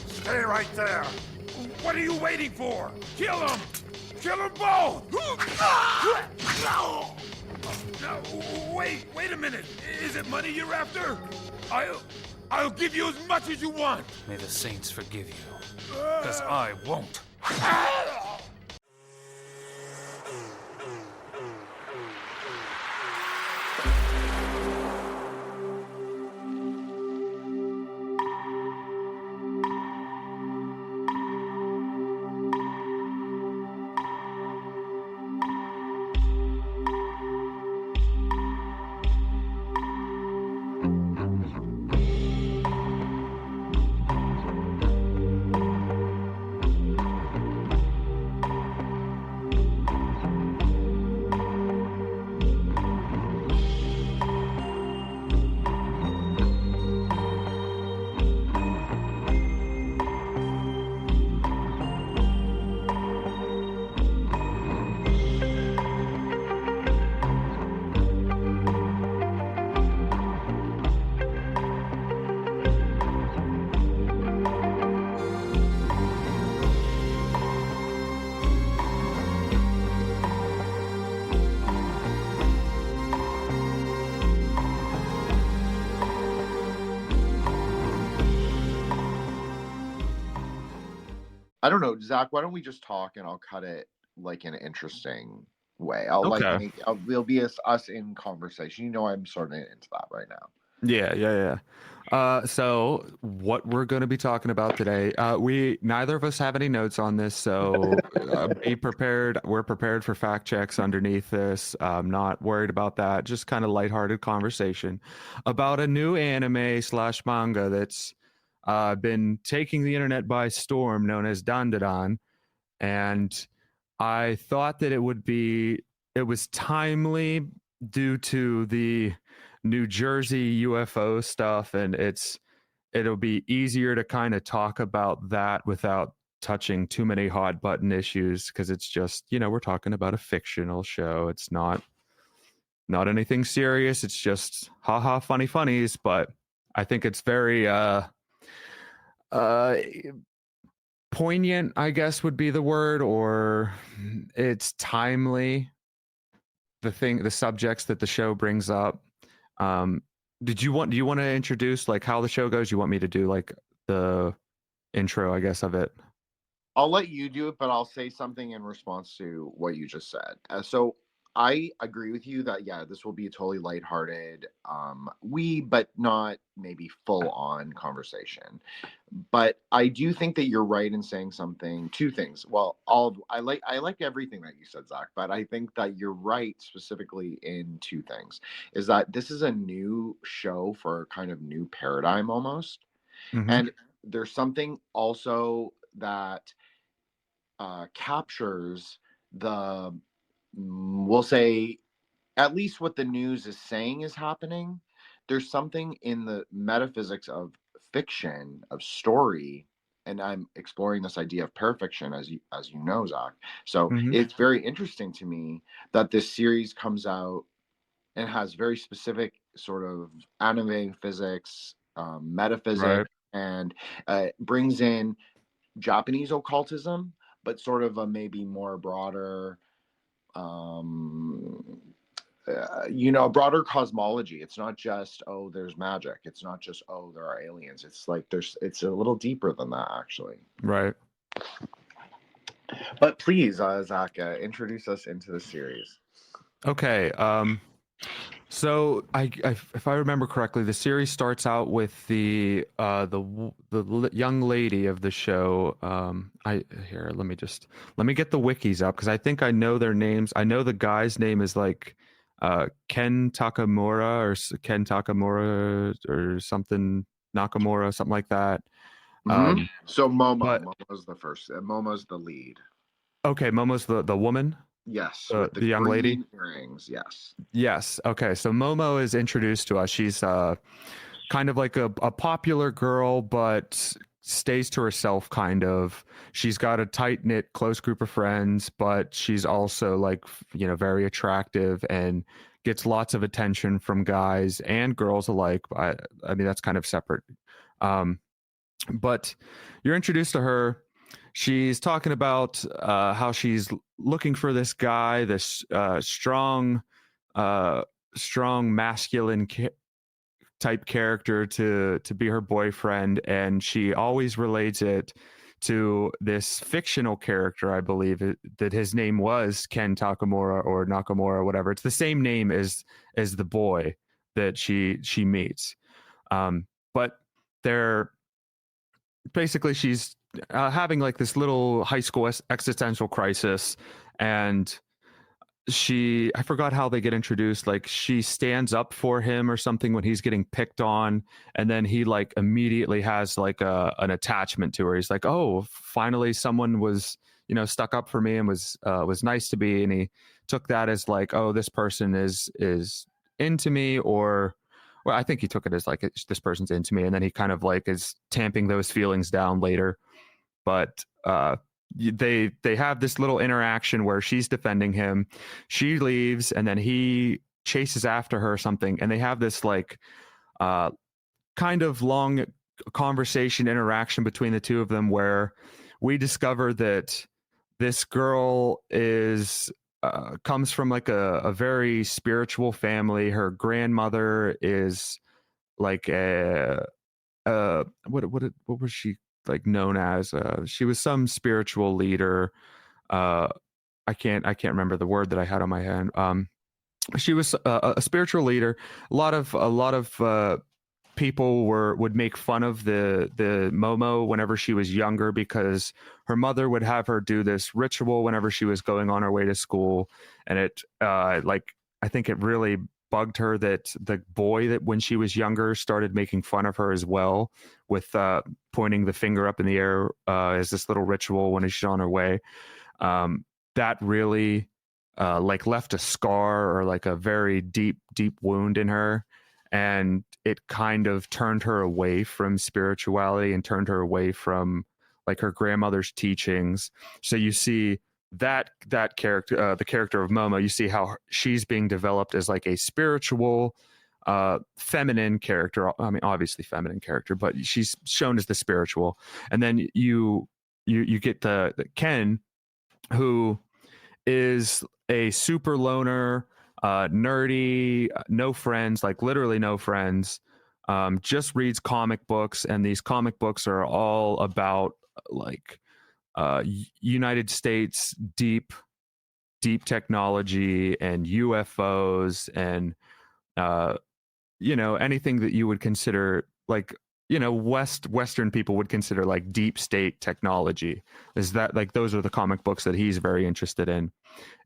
Stay right there. What are you waiting for? Kill him! Kill them both! No, wait a minute. Is it money you're after? I'll give you as much as you want. May the saints forgive you, because I won't. I don't know, Zach, why don't we just talk and I'll cut it like in an interesting way. I'll we'll be us in conversation. You know, I'm starting into that right now. Yeah. So what we're going to be talking about today, we neither of us have any notes on this, so be prepared. We're prepared for fact checks underneath this. I'm not worried about that. Just kind of lighthearted conversation about a new anime / manga that's been taking the internet by storm, known as Dandadan. And I thought that it was timely due to the New Jersey UFO stuff, and it'll be easier to kind of talk about that without touching too many hot button issues, because it's just, we're talking about a fictional show. It's not anything serious. It's just haha funny funnies, but I think it's very poignant, I guess would be the word, or it's timely, the subjects that the show brings up. Do you want to introduce like how the show goes? You want me to do like the intro, I guess, of it? I'll let you do it, but I'll say something in response to what you just said. So I agree with you that, yeah, this will be a totally lighthearted, but not maybe full on conversation. But I do think that you're right in saying two things. Well, I like everything that you said, Zach, but I think that you're right specifically in two things. Is that this is a new show for a kind of new paradigm almost. Mm-hmm. And there's something also that captures we'll say, at least what the news is saying is happening. There's something in the metaphysics of fiction, of story, and I'm exploring this idea of parafiction, as you know, Zach. So It's very interesting to me that this series comes out and has very specific sort of anime physics, metaphysics, right, and brings in Japanese occultism, but sort of a maybe more broader, broader cosmology. It's not just, oh, there's magic. It's not just, oh, there are aliens. It's like it's a little deeper than that, actually. Right. But please, Zach, introduce us into the series. Okay. So if I remember correctly, the series starts out with the young lady of the show. Let me get the wikis up, because I think I know their names. I know the guy's name is like Ken Takamura or something, Nakamura, something like that. So Momo's the first. Momo's the lead. Okay, Momo's the woman. Yes, with the young lady earrings. Yes. Okay, so Momo is introduced to us. She's kind of like a popular girl, but stays to herself, kind of. She's got a tight-knit, close group of friends, but she's also like, very attractive and gets lots of attention from guys and girls alike. I mean, that's kind of separate. But you're introduced to her. She's talking about how she's looking for this guy, this strong, strong masculine type character to be her boyfriend, and she always relates it to this fictional character. I believe that his name was Ken Takamura or Nakamura, whatever. It's the same name as the boy that she meets. But they're basically she's having like this little high school existential crisis, and I forgot how they get introduced. Like she stands up for him or something when he's getting picked on, and then he like immediately has like an attachment to her. He's like, oh, finally someone was, stuck up for me and was nice to me, and he took that as like, oh, this person is into me, or well, I think he took it as like this person's into me, and then he kind of like is tamping those feelings down later. But they have this little interaction where she's defending him, she leaves, and then he chases after her or something, and they have this like kind of long conversation interaction between the two of them, where we discover that this girl is comes from like a very spiritual family. Her grandmother is like what was she like known as? She was some spiritual leader. I can't remember the word that I had on my hand. She was a spiritual leader. A lot of people would make fun of the Momo whenever she was younger, because her mother would have her do this ritual whenever she was going on her way to school, and it like I think it really bugged her that the boy that when she was younger started making fun of her as well, with pointing the finger up in the air as this little ritual when she's on her way. That really like left a scar or like a very deep wound in her, and it kind of turned her away from spirituality and turned her away from like her grandmother's teachings. So you see that character, the character of Momo, you see how she's being developed as like a spiritual feminine character. I mean, obviously feminine character, but she's shown as the spiritual. And then you get the Ken, who is a super loner, nerdy, no friends, like literally no friends, just reads comic books, and these comic books are all about like United States deep technology and UFOs and anything that you would consider like Western people would consider like deep state technology. Is that like those are the comic books that he's very interested in.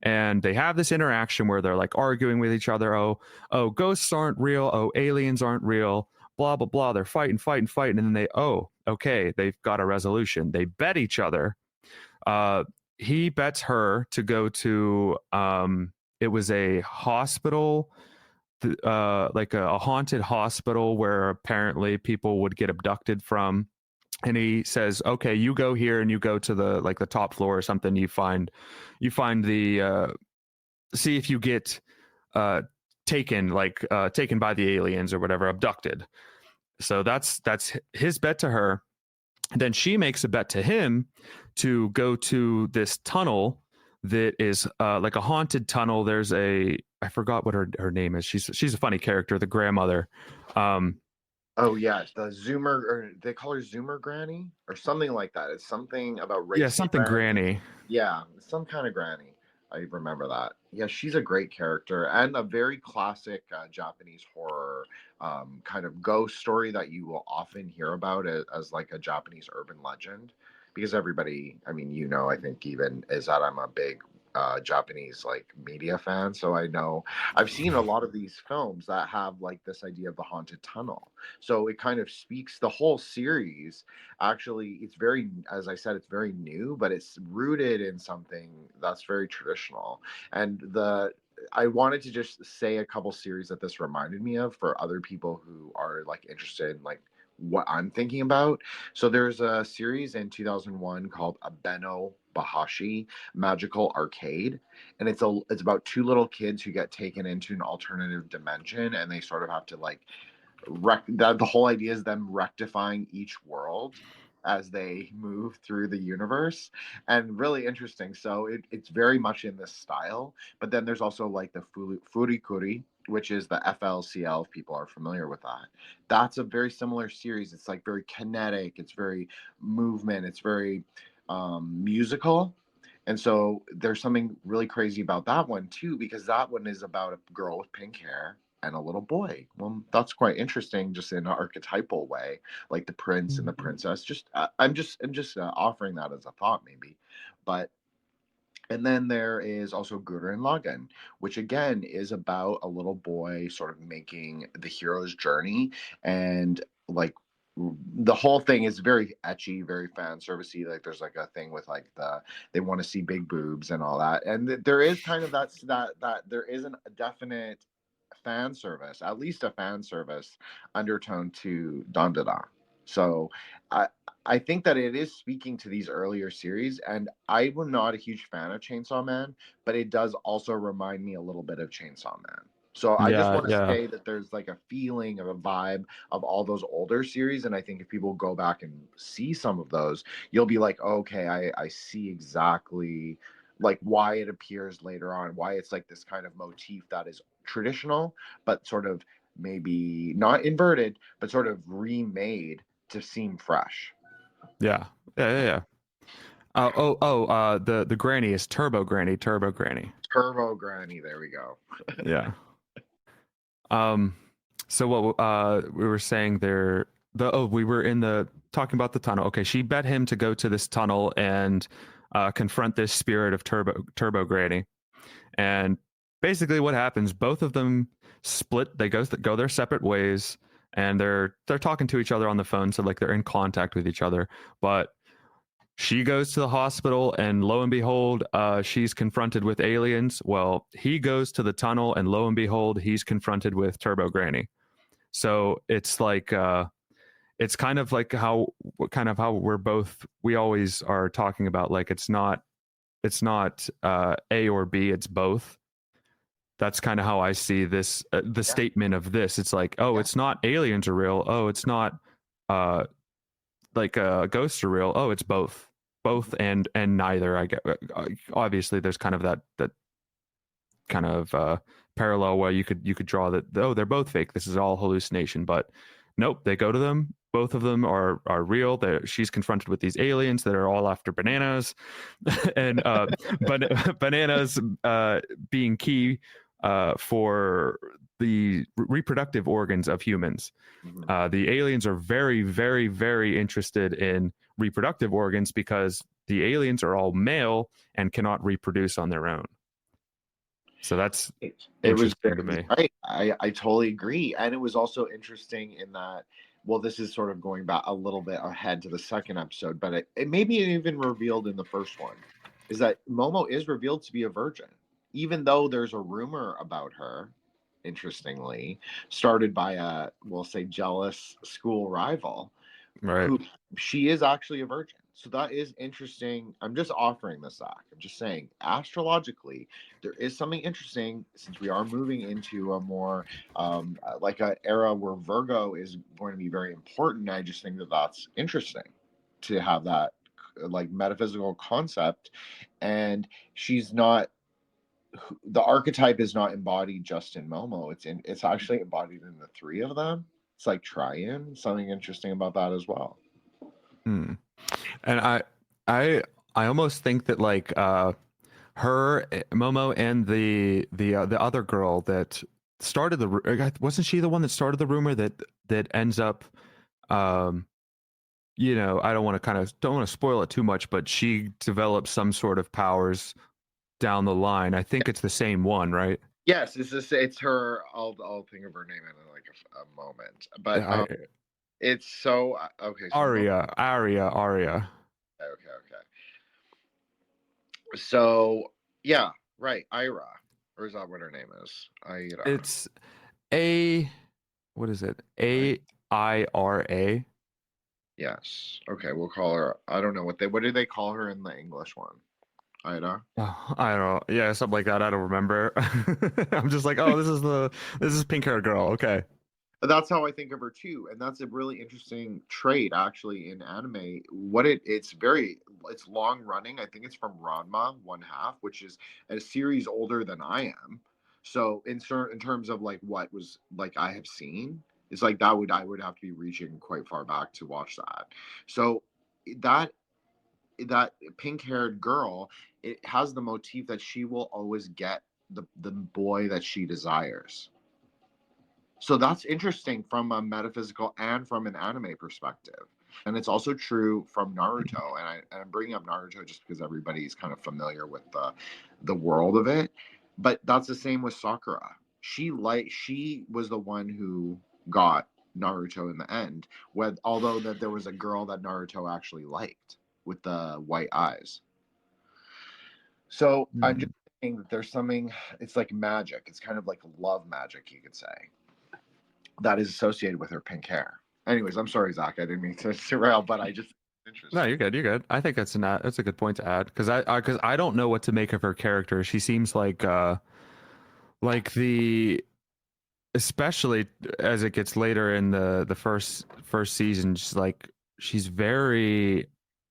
And they have this interaction where they're like arguing with each other. Oh, ghosts aren't real. Oh, aliens aren't real. Blah, blah, blah. They're fighting. And then okay, they've got a resolution. They bet each other. He bets her to go to, it was a hospital, like a haunted hospital where apparently people would get abducted from. And he says, okay, you go here and you go to the top floor or something. You find the, see if you get taken by the aliens or whatever, abducted. So that's his bet to her. And then she makes a bet to him to go to this tunnel that is like a haunted tunnel. There's I forgot what her name is. She's a funny character, the grandmother. Oh yeah, the Zoomer, or they call her Zoomer Granny or something like that. It's something about race. Yeah, something granny. Yeah, some kind of granny. I remember that. Yeah, she's a great character and a very classic Japanese horror kind of ghost story that you will often hear about as like a Japanese urban legend, because everybody, I mean, I think even is that I'm a big Japanese like media fan, so I know I've seen a lot of these films that have like this idea of the haunted tunnel. So it kind of speaks the whole series. Actually, it's very, as I said, it's very new, but it's rooted in something that's very traditional. And I wanted to just say a couple series that this reminded me of for other people who are like interested in like what I'm thinking about. So there's a series in 2001 called Abenobashi Magical Arcade, and it's about two little kids who get taken into an alternative dimension, and they sort of have to like that the whole idea is them rectifying each world as they move through the universe, and really interesting. So it's very much in this style, but then there's also like the Furikuri, which is the FLCL, if people are familiar with that. That's a very similar series. It's like very kinetic, it's very movement, it's very musical. And so there's something really crazy about that one too, because that one is about a girl with pink hair and a little boy. Well, that's quite interesting, just in an archetypal way, like the prince and the princess. I'm just offering that as a thought, maybe. But and then there is also Gurren Lagann, which again is about a little boy sort of making the hero's journey, and like the whole thing is very etchy, very fan servicey. Like there's like a thing with like they want to see big boobs and all that, and there is kind of that there isn't a definite fan service, at least a fan service undertone to Dandadan. So I think that it is speaking to these earlier series, and I was not a huge fan of Chainsaw Man, but it does also remind me a little bit of Chainsaw Man. So I just want to say that there's like a feeling of a vibe of all those older series, and I think if people go back and see some of those, you'll be like, oh, okay, I see exactly like why it appears later on, why it's like this kind of motif that is traditional, but sort of maybe not inverted, but sort of remade to seem fresh. Yeah. The granny is Turbo Granny. Turbo Granny. There we go. Yeah. So what we were saying there, we were talking about the tunnel. Okay, she bet him to go to this tunnel and confront this spirit of Turbo Granny. And basically what happens, both of them split, they go their separate ways, and they're talking to each other on the phone, so like they're in contact with each other. But she goes to the hospital, and lo and behold, she's confronted with aliens. Well, he goes to the tunnel, and lo and behold, he's confronted with Turbo Granny. So it's like it's kind of like how we always are talking about, like it's not A or B, it's both. That's kind of how I see this the statement of this. It's like, oh, it's not aliens are real. Oh, it's not ghosts are real. Oh, it's both and neither. I get, obviously there's kind of that kind of parallel where you could draw that, oh, they're both fake, this is all hallucination. But nope, they go to them, both of them are real. She's confronted with these aliens that are all after bananas, and but bananas being key for the reproductive organs of humans. The aliens are very, very, very interested in reproductive organs because the aliens are all male and cannot reproduce on their own. So that's it was to me. Right. I totally agree. And it was also interesting in that, well, this is sort of going back a little bit ahead to the second episode, but it maybe even revealed in the first one, is that Momo is revealed to be a virgin, even though there's a rumor about her, interestingly, started by a, we'll say, jealous school rival. Right. Who she is actually a virgin. So that is interesting. I'm just offering this, Zach. I'm just saying, astrologically, there is something interesting, since we are moving into a more like an era where Virgo is going to be very important. I just think that that's interesting to have that like metaphysical concept. And she's not, the archetype is not embodied just in Momo. It's actually embodied in the three of them. It's like triune. Something interesting about that as well. And I almost think that like her, Momo, and the other girl that started wasn't she the one that started the rumor that ends up you know, I don't want to spoil it too much, but she develops some sort of powers down the line. I think it's the same one, right? Yes, it's her. I'll think of her name in like a moment. But it's so okay. So Aria. Okay. So yeah, right. Ira, or is that what her name is? Ira. It's what is it? Aira. Yes. Okay, we'll call her. I don't know what do they call her in the English one? Ida. Oh, I don't know. Yeah, something like that. I don't remember. I'm just like, oh, this is pink hair girl. Okay. That's how I think of her too, and that's a really interesting trait actually in anime. It's long running. I think it's from Ranma one half, which is a series older than I am. So in terms of like what was like I have seen, it's like I would have to be reaching quite far back to watch that. So that that pink haired girl, it has the motif that she will always get the boy that she desires. So that's interesting from a metaphysical and from an anime perspective. And it's also true from Naruto. And I'm bringing up Naruto just because everybody's kind of familiar with the world of it. But that's the same with Sakura. She was the one who got Naruto in the end. Although that there was a girl that Naruto actually liked with the white eyes. So I'm just saying that there's something. It's like magic. It's kind of like love magic, you could say, that is associated with her pink hair. Anyways, I'm sorry, Zach. I didn't mean to derail, but I just interesting. No, you're good. You're good. I think that's a good point to add because I don't know what to make of her character. She seems like the especially as it gets later in the first season, she's very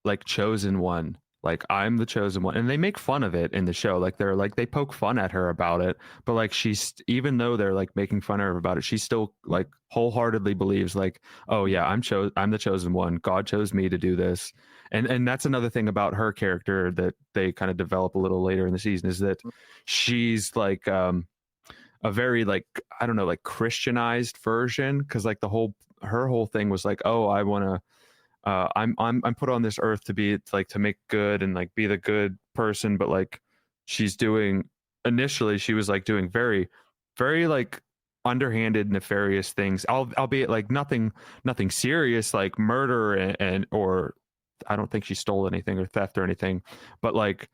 like chosen one. Like I'm the chosen one, and they make fun of it in the show. Like they poke fun at her about it, but like she's even though they're like making fun of her about it, she still like wholeheartedly believes like, oh yeah, I'm the chosen one. God chose me to do this, and that's another thing about her character that they kind of develop a little later in the season is that she's like a very like I don't know like Christianized version because like her whole thing was like, oh, I want to I'm put on this earth to be like to make good and like be the good person, but like she's doing initially she was like doing very very like underhanded nefarious things, albeit like nothing serious like murder and or I don't think she stole anything or theft or anything, but like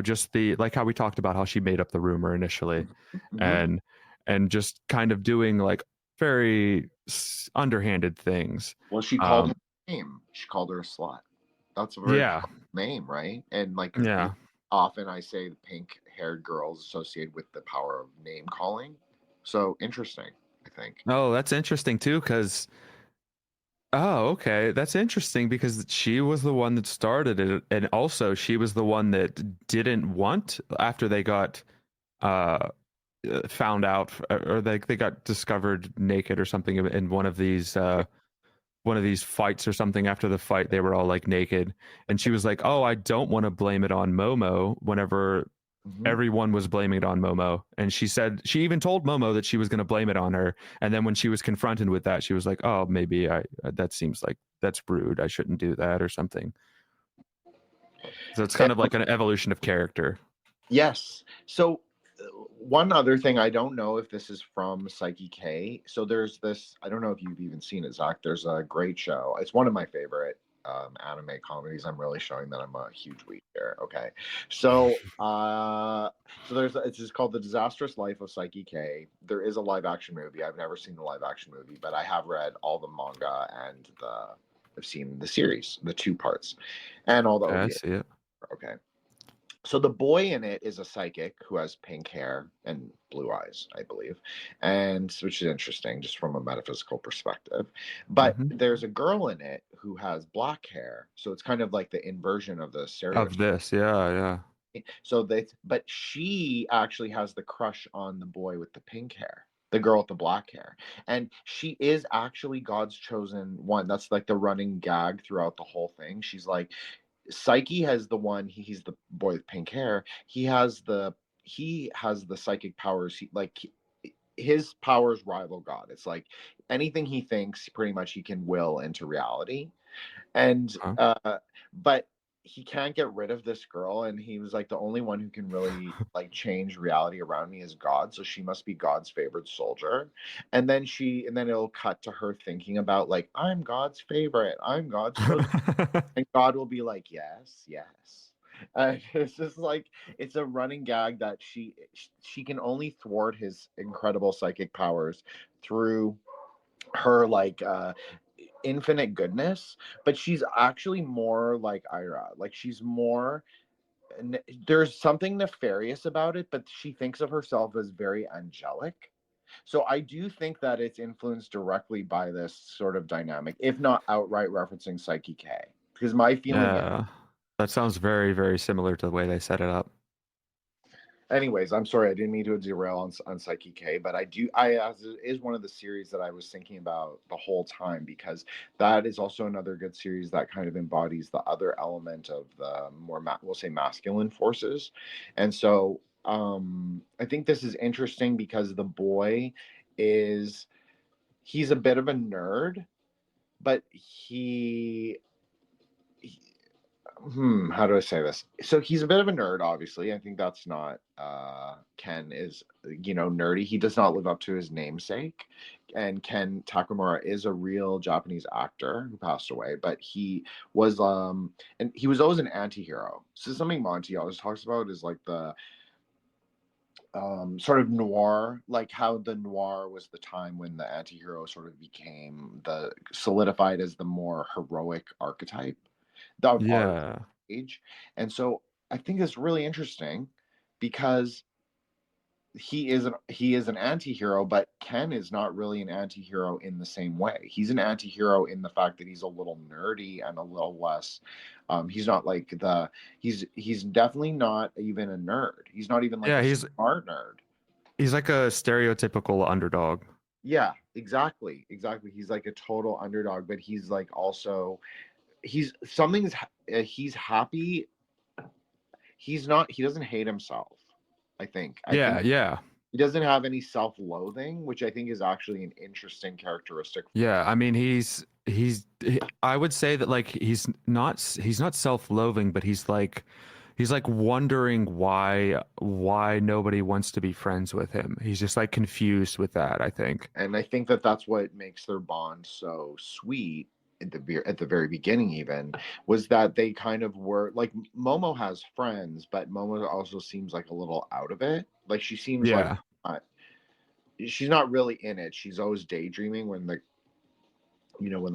just the like how we talked about how she made up the rumor initially Mm-hmm. and just kind of doing like very underhanded things. Well, she called her name. She called her a slut. That's a very Yeah, common name, right? And like yeah. often I say the pink-haired girls associated with the power of name calling. So interesting, I think. Oh, that's interesting too, because oh, okay, that's interesting because she was the one that started it, and also she was the one that didn't want after they got uh found out or they got discovered naked or something in one of these fights or something. After the fight they were all like naked and she was like, oh, I don't want to blame it on Momo whenever Mm-hmm. everyone was blaming it on Momo. And she said she even told Momo that she was going to blame it on her. And then when she was confronted with that, she was like, oh, maybe that seems like that's rude. I shouldn't do that or something. So it's kind of like an evolution of character. Yes. So one other thing, I don't know if this is from Psyche K. So there's this, I don't know if you've even seen it, Zach. There's a great show. It's one of my favorite anime comedies. I'm really showing that I'm a huge weeb here. Okay. So it's just called The Disastrous Life of Psyche K. There is a live action movie. I've never seen the live action movie, but I have read all the manga and I've seen the series, the two parts, and all the Okay, I OVA. see it. Okay. So the boy in it is a psychic who has pink hair and blue eyes, I believe, and which is interesting just from a metaphysical perspective. But Mm-hmm. there's a girl in it who has black hair, so it's kind of like the inversion of the Of stereotype. this, yeah. But she actually has the crush on the boy with the pink hair, the girl with the black hair, and she is actually God's chosen one. That's like the running gag throughout the whole thing. She's like, Saiki has the one. He's the boy with pink hair. He has the psychic powers. His powers rival God. It's like anything he thinks, pretty much he can will into reality. And Huh? but he can't get rid of this girl, and he was like, the only one who can really like change reality around me is God, so she must be God's favorite soldier. And then it'll cut to her thinking about like, I'm God's favorite, I'm God's chosen, and God will be like, yes, yes. It's just like it's a running gag that she can only thwart his incredible psychic powers through her like infinite goodness, but she's actually more like Ira. Like she's more. There's something nefarious about it, but she thinks of herself as very angelic. So I do think that it's influenced directly by this sort of dynamic, if not outright referencing Psyche K. Because my feeling is, Yeah, that sounds very, very similar to the way they set it up. anyways, I'm sorry, I didn't mean to derail on Psyche K, but as it is one of the series that I was thinking about the whole time, because that is also another good series that kind of embodies the other element of the more, we'll say, masculine forces. And so I think this is interesting because the boy he's a bit of a nerd, but how do I say this? So he's a bit of a nerd, obviously. I think that's not Ken is, nerdy. He does not live up to his namesake. And Ken Takamura is a real Japanese actor who passed away, but he was and he was always an anti-hero. So something Monty always talks about is like the sort of noir, like how the noir was the time when the anti-hero sort of became solidified as the more heroic archetype of our Yeah. age. And so I think it's really interesting because he is an anti-hero, but Ken is not really an anti-hero in the same way. He's an anti-hero in the fact that he's a little nerdy and a little less he's not like he's definitely not even a nerd. He's not even like Yeah, a smart nerd. he's like a stereotypical underdog. Yeah, exactly. He's like a total underdog, but he's like also he's happy. He doesn't hate himself. I think Yeah. he doesn't have any self-loathing, which I think is actually an interesting characteristic. Yeah, I mean I would say that like he's not self-loathing, but he's like wondering why nobody wants to be friends with him. He's just like confused with that, I think. And I think that that's what makes their bond so sweet at the very beginning. Even was that they kind of were like, Momo has friends, but Momo also seems like a little out of it. Like she seems like Yeah. she's not really in it. She's always daydreaming when the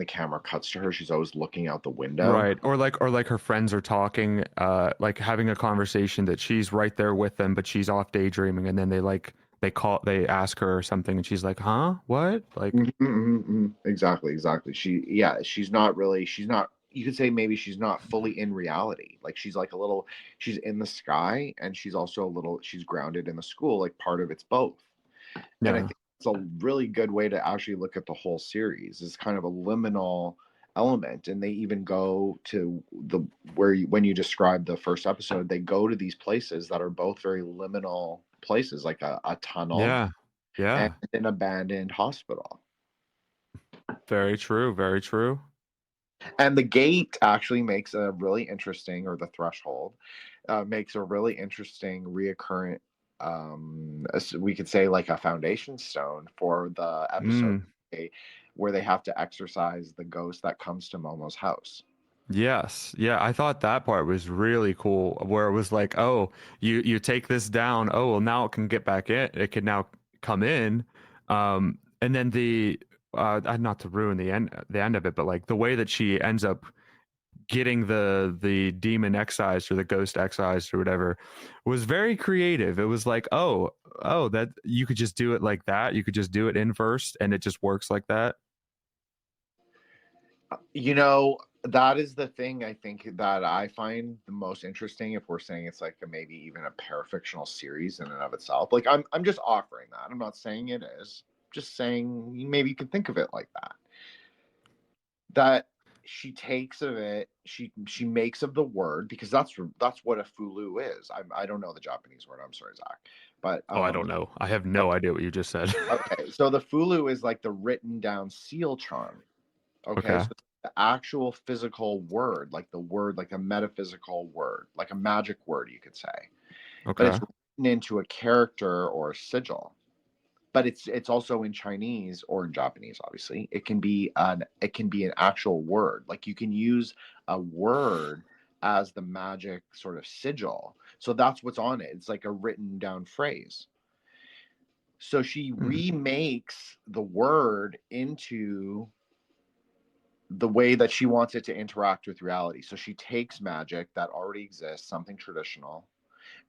camera cuts to her. She's always looking out the window. Right. Or like her friends are talking, like having a conversation that she's right there with them, but she's off daydreaming, and then they ask her or something, and she's like, "Huh? What?" Like, Exactly. She's not really. She's not. You could say maybe she's not fully in reality. Like she's like she's in the sky, and she's also a little. She's grounded in the school. Like part of it's both. And I yeah. think it's a really good way to actually look at the whole series. Is kind of a liminal element, and they even go to when you describe the first episode, they go to these places that are both very liminal places, like a tunnel Yeah. and Yeah. an abandoned hospital. Very true. Very true. And the gate actually makes a really interesting, or the threshold makes a really interesting reoccurrent, we could say like a foundation stone for the episode where they have to exorcise the ghost that comes to Momo's house. Yes. Yeah, I thought that part was really cool where it was like, "Oh, you take this down. Oh, well now it can get back in. It can now come in." And then not to ruin the end of it, but like the way that she ends up getting the demon excised or the ghost excised or whatever was very creative. It was like, "Oh, that you could just do it like that. You could just do it inverse and it just works like that." That is the thing I think that I find the most interesting, if we're saying it's like maybe even a parafictional series in and of itself. Like I'm just offering that. I'm not saying it is. Just saying maybe you could think of it like that. That she takes of it, she makes of the word, because that's what a fulu is. I don't know the Japanese word. I'm sorry, Zach. But Oh, I don't know. I have no idea what you just said. okay, so the fulu is like the written down seal charm. Okay, Okay. so the actual physical word, like the word, like a metaphysical word, like a magic word, you could say. But Okay. it's written into a character or a sigil. But it's also in Chinese or in Japanese, obviously. It can be an actual word. Like you can use a word as the magic sort of sigil. So that's what's on it. It's like a written down phrase. So she remakes the word into the way that she wants it to interact with reality. So she takes magic that already exists, something traditional,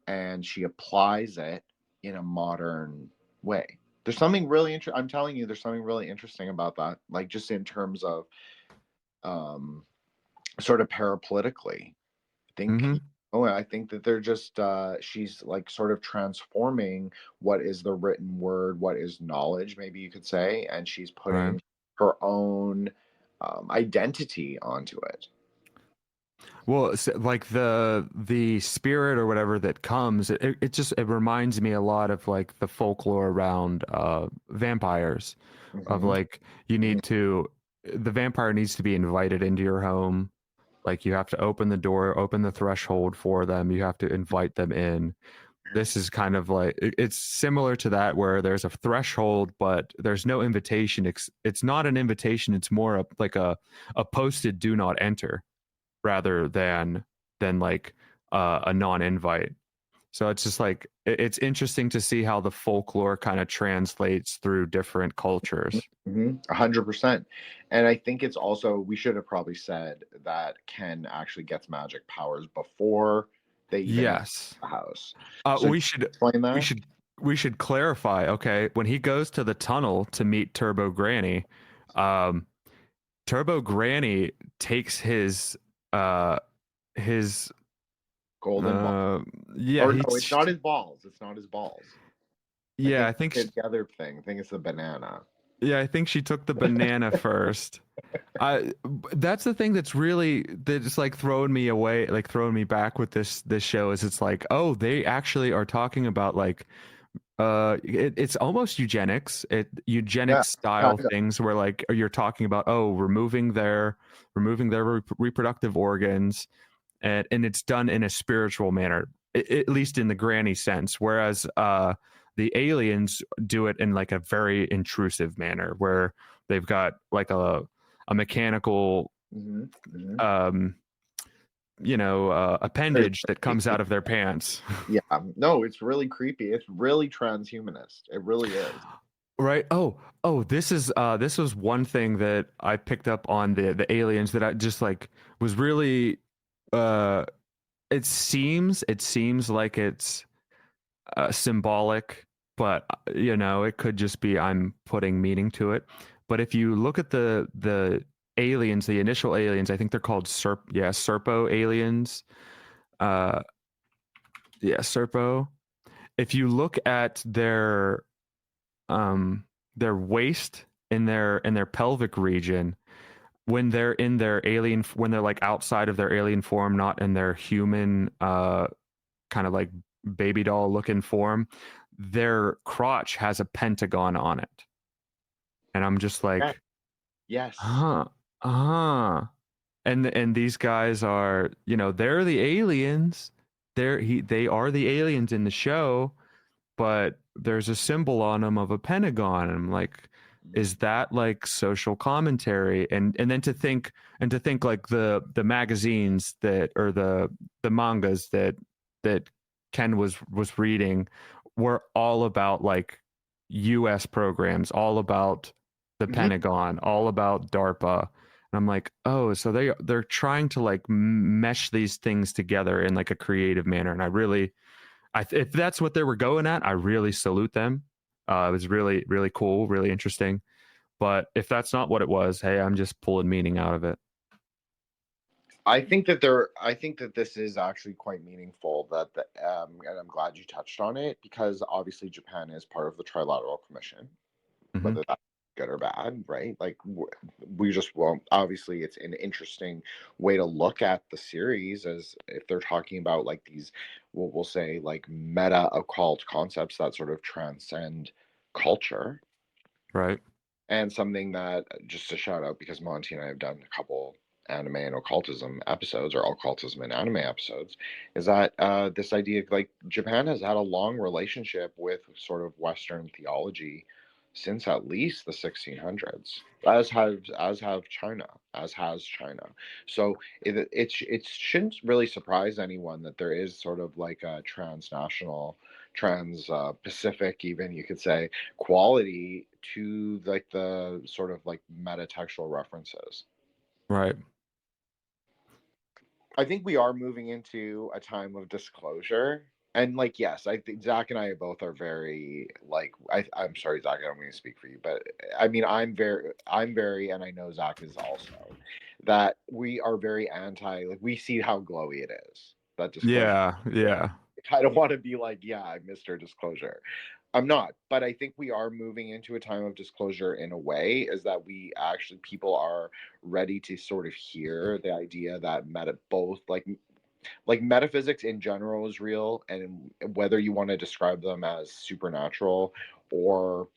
and she applies it in a modern way. There's something really interesting. I'm telling you, there's something really interesting about that. Like just in terms of sort of parapolitically. I think Mm-hmm. I think that they're just she's like sort of transforming what is the written word, what is knowledge, maybe you could say, and she's Right. putting her own identity onto it. Well, like the spirit or whatever that comes, it just it reminds me a lot of like the folklore around vampires, of Hmm. like you need to the vampire needs to be invited into your home. Like you have to open the door, open the threshold for them. You have to invite them in. This is kind of like it's similar to that where there's a threshold, but there's no invitation. It's not an invitation. It's more like a posted "do not enter" rather than like a non-invite. So it's just like it's interesting to see how the folklore kind of translates through different cultures. 100%. And I think it's also, we should have probably said that Ken actually gets magic powers before they even enter Yes. the house. Uh, So we can you should explain we that? should we should clarify. Okay, when he goes to the tunnel to meet Turbo Granny, um, Turbo Granny takes uh his Golden ball. uh yeah Or he no, it's not his balls. It's not his balls. I yeah think I think it's the other thing. I think it's the banana. yeah I think she took the banana first. I that's the thing that's like throwing me away, like throwing me back with this show is it's like, oh, they actually are talking about like it's almost Yeah. eugenics Yeah. style things where like you're talking about, oh, removing their reproductive organs, and it's done in a spiritual manner, at least in the granny sense, whereas the aliens do it in like a very intrusive manner where they've got like a mechanical Hmm. Hmm. um appendage that comes out of their pants. Yeah. No, it's really creepy. It's really transhumanist. It really is. Right. Oh, this was one thing that I picked up on the aliens that I just like was really uh it seems like it's symbolic, but it could just be I'm putting meaning to it. But if you look at the aliens, the initial aliens, I think they're called Serpo aliens. Uh yeah, Serpo. If you look at their waist in their pelvic region when they're in their alien when they're like outside of their alien form, not in their human kind of like baby doll looking form, their crotch has a pentagon on it. And I'm just Yeah. like, Yes. huh, uh-huh. And these guys are, they're the aliens. They are the aliens in the show, but there's a symbol on them of a pentagon. And I'm like, is that like social commentary? And then to think like the magazines that or the mangas that Ken was reading were all about like US programs, all about the Hmm. Pentagon, all about DARPA. And I'm like, oh, so they're trying to like mesh these things together in like a creative manner. And if that's what they were going at, I really salute them. It was really, really cool, really interesting. But if that's not what it was, hey, I'm just pulling meaning out of it. I think that this is actually quite meaningful and I'm glad you touched on it because obviously Japan is part of the Trilateral Commission, Mm-hmm. whether that's good or bad, right? Like we just won't. Obviously, it's an interesting way to look at the series as if they're talking about like these, what we'll say, like meta occult concepts that sort of transcend culture, Right. and something that just to shout out because Monty and I have done a couple anime and occultism episodes or occultism and anime episodes is that this idea like Japan has had a long relationship with sort of Western theology since at least the 1600s, as has China. So it shouldn't really surprise anyone that there is sort of like a transnational, trans Pacific, even you could say, quality to like the sort of like metatextual references. Right. I think we are moving into a time of disclosure, And like, yes, I think Zach and I both are very like, I'm sorry, Zach, I don't mean to speak for you, but I mean, I'm very, and I know Zach is also, that we are very anti, like, we see how glowy it is. That disclosure. Yeah. I don't want to be like, yeah, Mr. Disclosure. I'm not, but I think we are moving into a time of disclosure in a way, is that we actually, people are ready to sort of hear the idea that both like metaphysics in general is real, and whether you want to describe them as supernatural or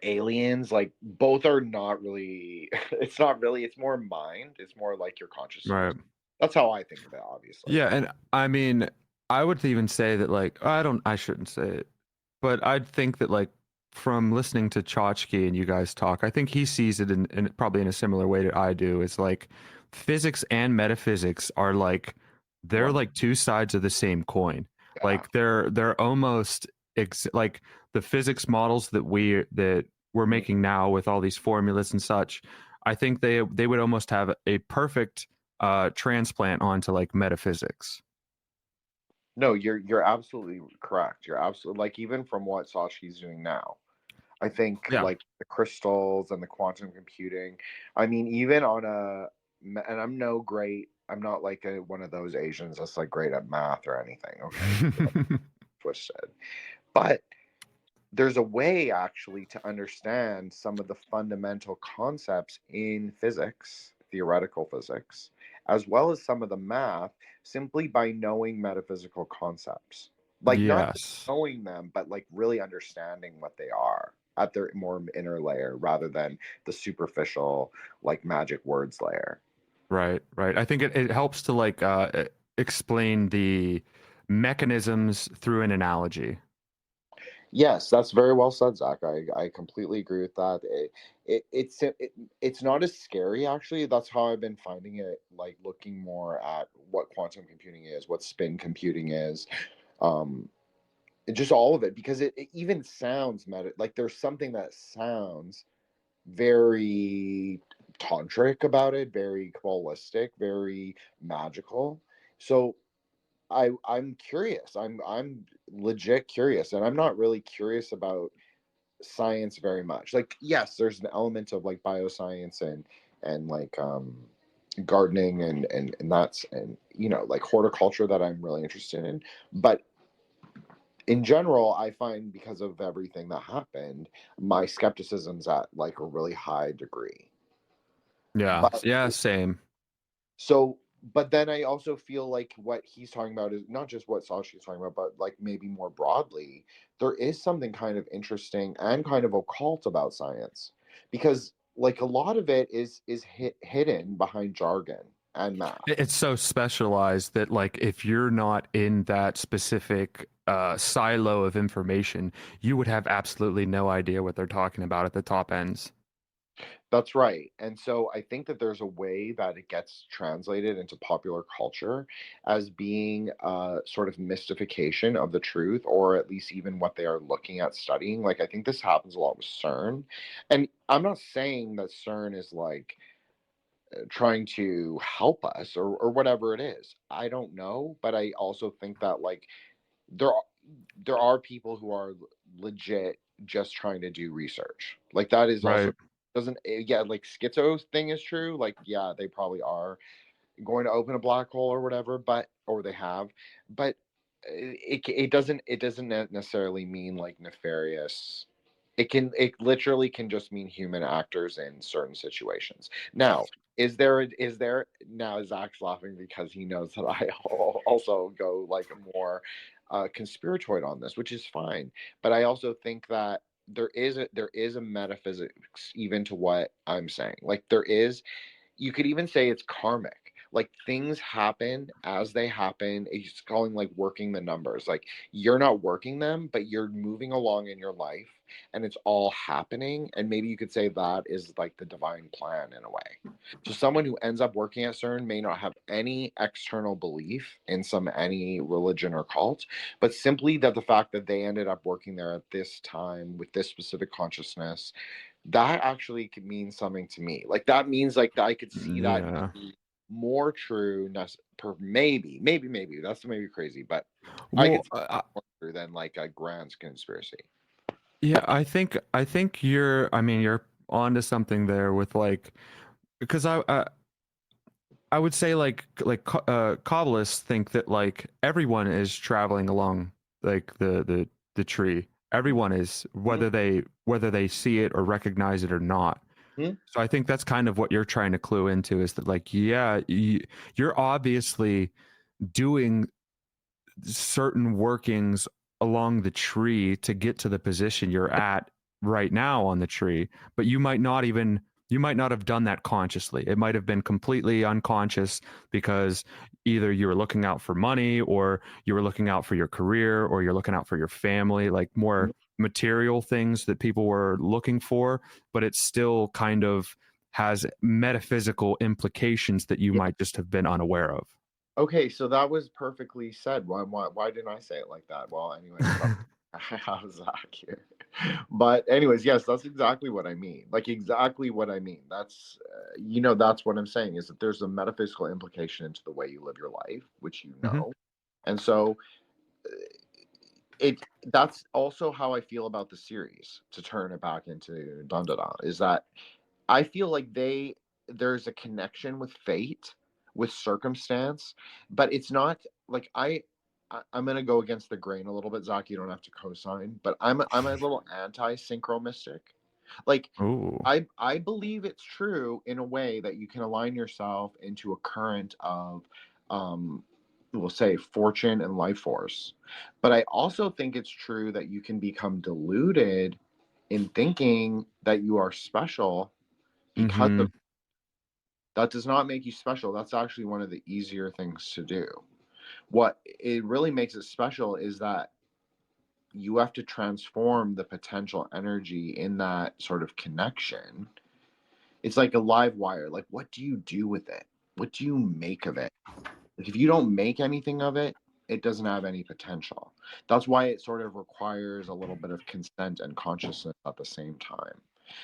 aliens, like both are not really it's not really, it's more mind, it's more like your consciousness. Right. That's how I think of it, obviously. Yeah, and I mean, I would even say that like I shouldn't say it, but I'd think that like from listening to Chachki and you guys talk, I think he sees it in probably in a similar way that I do. It's like physics and metaphysics are like they're One, like two sides of the same coin. yeah. Like they're almost like the physics models that we're Mhm. making now with all these formulas and such. I think they would almost have a perfect transplant onto like metaphysics. No, you're absolutely correct. You're absolutely, like, even from what Sashi's doing now, I think Yeah. like the crystals and the quantum computing. I mean, even on and I'm no great. I'm not like one of those Asians that's like great at math or anything. Okay, twisted. But there's a way actually to understand some of the fundamental concepts in physics, theoretical physics, as well as some of the math, simply by knowing metaphysical concepts. Like, not just Yes. knowing them, but like really understanding what they are at their more inner layer rather than the superficial, like magic words layer. Right. I think it helps to like explain the mechanisms through an analogy. Yes, that's very well said, Zach. I completely agree with that. It's not as scary, actually. That's how I've been finding it, like looking more at what quantum computing is, what spin computing is, um, just all of it, because it even sounds like there's something that sounds very tantric about it, very Kabbalistic, very magical. So I'm curious. I'm legit curious, and I'm not really curious about science very much. Like, yes, there's an element of like bioscience and like gardening and that's, and like horticulture that I'm really interested in. But in general, I find, because of everything that happened, my skepticism's at like a really high degree. Yeah. But Yeah, same. so, but then I also feel like what he's talking about is not just what Sashi is talking about, but like maybe more broadly, there is something kind of interesting and kind of occult about science, because like a lot of it is hidden behind jargon and math. It's so specialized that like if you're not in that specific silo of information, you would have absolutely no idea what they're talking about at the top ends. That's right. And so I think that there's a way that it gets translated into popular culture as being a sort of mystification of the truth, or at least even what they are looking at studying. Like, I think this happens a lot with CERN. And I'm not saying that CERN is like trying to help us or whatever it is. I don't know. But I also think that like there are, there are people who are legit just trying to do research. Like, that is also Right. doesn't yeah, like schizo thing is true. Like, yeah, they probably are going to open a black hole or whatever, but or they have, but it doesn't necessarily mean like nefarious. It literally can just mean human actors in certain situations. Now, is there now Zach's laughing because he knows that I also go like a more conspiratoid on this, which is fine. But I also think that there is a metaphysics even to what I'm saying. Like, you could even say it's karmic. Like, things happen as they happen. It's calling like working the numbers. Like, you're not working them, but you're moving along in your life and it's all happening. And maybe you could say that is like the divine plan in a way. So someone who ends up working at CERN may not have any external belief in any religion or cult, but simply that the fact that they ended up working there at this time with this specific consciousness, that actually could mean something to me. Like, that means like that I could see that Yeah. more true, maybe that's maybe crazy, but I could Well, see more true than like a grand conspiracy. yeah, I think you're onto something there with like, because I would say Kabbalists think that like everyone is traveling along like the tree. Everyone is, whether they see it or recognize it or not. Hmm? So I think that's kind of what you're trying to clue into, is that like, yeah, you're obviously doing certain workings along the tree to get to the position you're at right now on the tree, but you might not have done that consciously. It might have been completely unconscious, because either you were looking out for money, or you were looking out for your career, or you're looking out for your family, like more material things that people were looking for, but it still kind of has metaphysical implications that you might just have been unaware of. Okay, so that was perfectly said. Why didn't I say it like that? Well, anyways, how's that here? But anyways, yes, that's exactly what I mean. Like exactly what I mean. That's that's what I'm saying, is that there's a metaphysical implication into the way you live your life, which Mhm. and so it that's also how I feel about the series. To turn it back into Dandadan, is that I feel like there's a connection with fate, with circumstance, but it's not like I'm gonna go against the grain a little bit, Zach. You don't have to co-sign, but I'm a little anti-synchromistic. Like Ooh. I believe it's true in a way that you can align yourself into a current of um we'll say fortune and life force. But I also think it's true that you can become deluded in thinking that you are special because of Mhm. that. Does not make you special. That's actually one of the easier things to do. What it really makes it special is that you have to transform the potential energy in that sort of connection. It's like a live wire. Like, what do you do with it? What do you make of it? Like, if you don't make anything of it, it doesn't have any potential. That's why it sort of requires a little bit of consent and consciousness at the same time.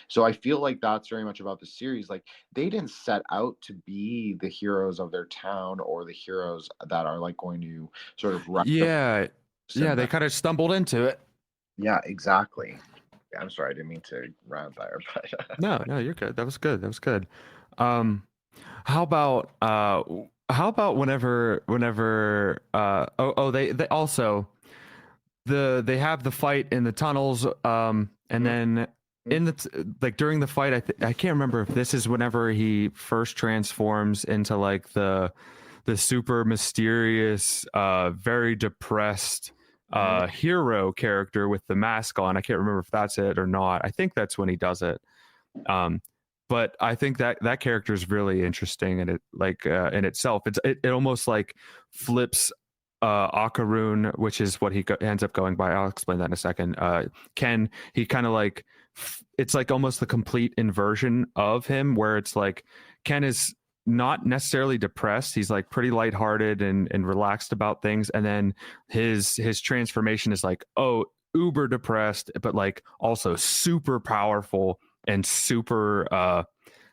So I feel like that's very much about the series. Like, they didn't set out to be the heroes of their town, or the heroes that are like going to sort of rectify Yeah. Yeah, they that. kind of stumbled into it. Yeah, exactly. Yeah, I'm sorry, I didn't mean to rant there, but No, no, you're good. That was good. That was good. Um, how about whenever they also they have the fight in the tunnels, and Mhm, then in like during the fight, I can't remember if this is whenever he first transforms into like the super mysterious, very depressed mhm. hero character with the mask on. I can't remember if that's it or not. I think that's when he does it. Um, but I think that character is really interesting, and it like in itself, it almost like flips Akarun, which is what he ends up going by. I'll explain that in a second. Ken, he kind of like it's like almost the complete inversion of him, where it's like Ken is not necessarily depressed. He's like pretty lighthearted and relaxed about things, and then his transformation is like, oh, uber depressed, but like also super powerful and super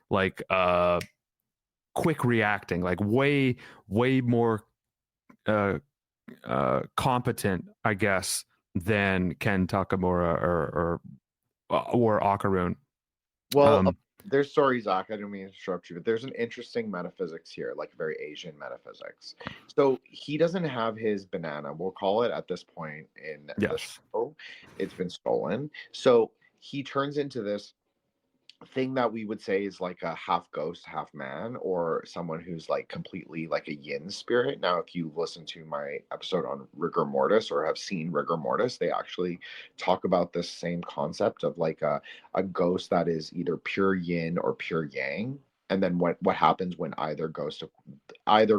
like quick reacting, like way more uh competent, I guess, than Ken Takamura or Akarun. Well, um there's sorry, Zach, I didn't mean to interrupt you, but there's an interesting metaphysics here, like very Asian metaphysics. So he doesn't have his banana, we'll call it, at this point in the yes. show. It's been stolen. So he turns into this thing that we would say is like a half ghost, half man, or someone who's like completely like a yin spirit. Now, if you listen to my episode on rigor mortis or have seen rigor mortis, they actually talk about this same concept of like a ghost that is either pure yin or pure yang. And then what happens when either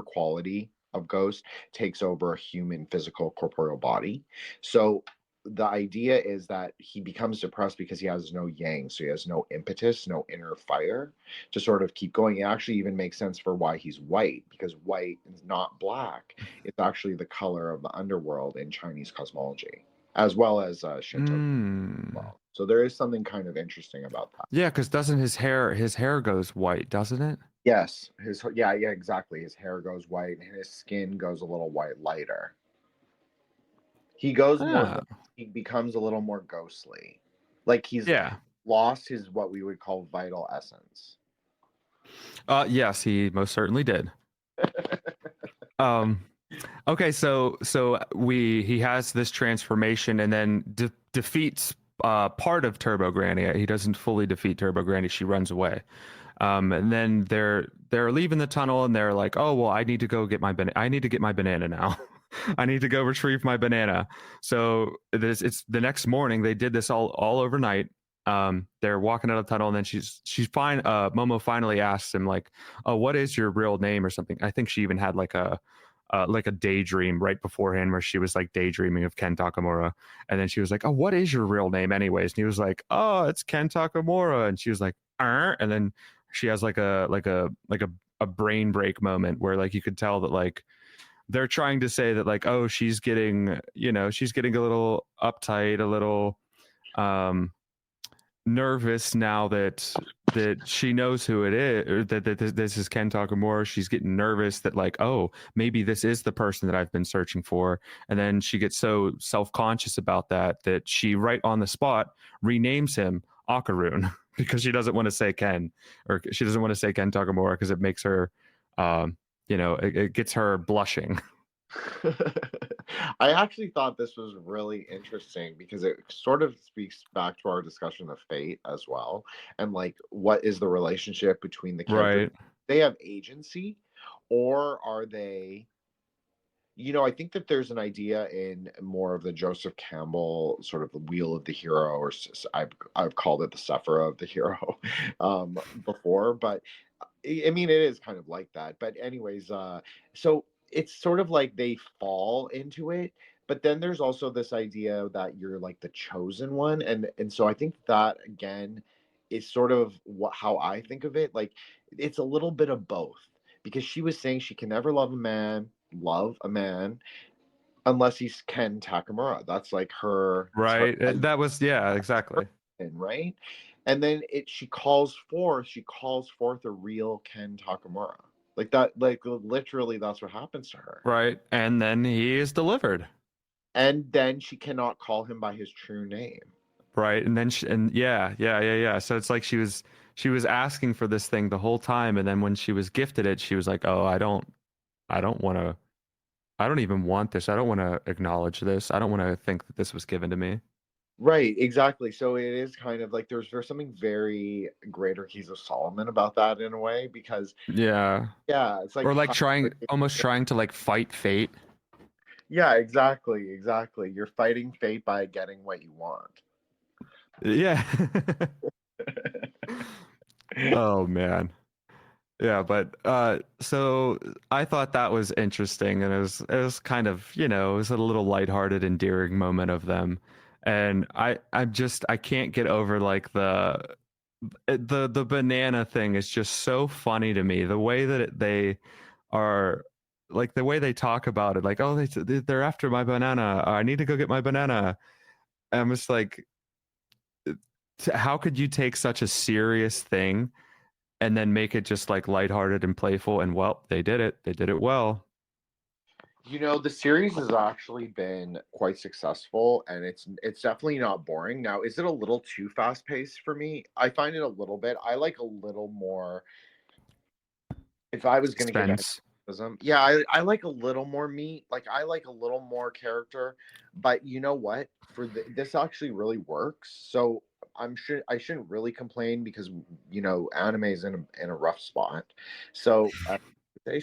quality of ghost takes over a human physical corporeal body. So the idea is that he becomes depressed because he has no yang, so he has no impetus, no inner fire to sort of keep going. It actually even makes sense for why he's white, because white is not black. It's actually the color of the underworld in Chinese cosmology, as well as Shinto as Mm. well. So there is something kind of interesting about that. Yeah, because doesn't his hair goes white, doesn't it? Yes, yeah, exactly. His hair goes white and his skin goes a little white lighter. He goes more, Ah, he becomes a little more ghostly. Like he's yeah. lost his what we would call vital essence. Yes, he most certainly did. Um, okay, so he has this transformation and then defeats part of Turbo Granny. He doesn't fully defeat Turbo Granny. She runs away. And then they're leaving the tunnel and they're like, oh well, I need to go get my I need to get my banana now. I need to go retrieve my banana. So it's the next morning. They did this all overnight. They're walking out of the tunnel and then she's fine. Momo finally asks him like, oh, what is your real name or something? I think she even had like a daydream right beforehand where she was like daydreaming of Ken Takamura. And then she was like, oh, what is your real name anyways? And he was like, oh, it's Ken Takamura. And she was like, and then she has like a brain break moment where like you could tell that like they're trying to say that like, oh, she's getting a little uptight, a little nervous now that she knows who it is, or that this is Ken Takamura. She's getting nervous that like, oh, maybe this is the person that I've been searching for. And then she gets so self-conscious about that she right on the spot renames him Akarun because she doesn't want to say Ken, or she doesn't want to say Ken Takamura because it makes her it gets her blushing. I actually thought this was really interesting because it sort of speaks back to our discussion of fate as well. And like, what is the relationship between the characters? Right. They have agency, or are they, I think that there's an idea in more of the Joseph Campbell sort of the wheel of the hero, or I've called it the sufferer of the hero before, but I mean, it is kind of like that. But anyways, so it's sort of like they fall into it, but then there's also this idea that you're like the chosen one, and so I think that again is sort of how I think of it. Like it's a little bit of both because she was saying she can never love a man unless he's Ken Takamura. That's like her Right. That was, yeah, exactly. right? And then she calls forth a real Ken Takamura. Like that, like literally that's what happens to her. Right. And then he is delivered. And then she cannot call him by his true name. Right. And then yeah. So it's like she was asking for this thing the whole time, and then when she was gifted it, she was like, oh, I don't want to, I don't even want this. I don't want to acknowledge this. I don't want to think that this was given to me. Right, exactly. So it is kind of like there's something very Greater Keys of Solomon about that in a way, because Yeah. it's like Or like almost trying to like fight fate. yeah, exactly. You're fighting fate by getting what you want. Yeah. Oh man. Yeah, but so I thought that was interesting, and it was kind of, it was a little lighthearted, endearing moment of them. And I can't get over like the banana thing is just so funny to me. The way that they are, like the way they talk about it, like, oh, they're after my banana. I need to go get my banana. I'm just like, how could you take such a serious thing and then make it just like lighthearted and playful? And well, they did it. They did it well. The series has actually been quite successful, and it's definitely not boring. Now, is it a little too fast paced for me? I find it a little bit. I like a little more. If I was going to give criticism, yeah, I like a little more meat. Like I like a little more character. But you know what? For this actually really works. So I shouldn't really complain because anime is in a rough spot. So.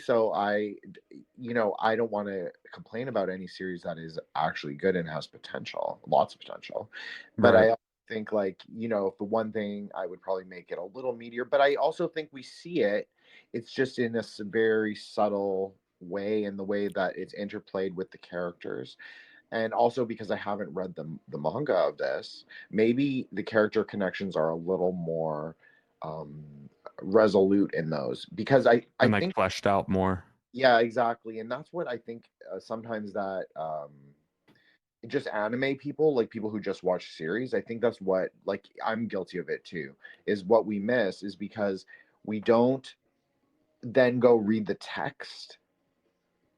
So I don't want to complain about any series that is actually good and has potential, lots of potential. But Right. I think like, the one thing I would probably make it a little meatier, but I also think we see it. It's just in a very subtle way, in the way that it's interplayed with the characters. And also because I haven't read the manga of this, maybe the character connections are a little more um resolute in those, because I And like think fleshed out more. yeah, exactly. And that's what I think sometimes that just anime people, like people who just watch series, I think that's what, like, I'm guilty of it too, is what we miss is because we don't then go read the text,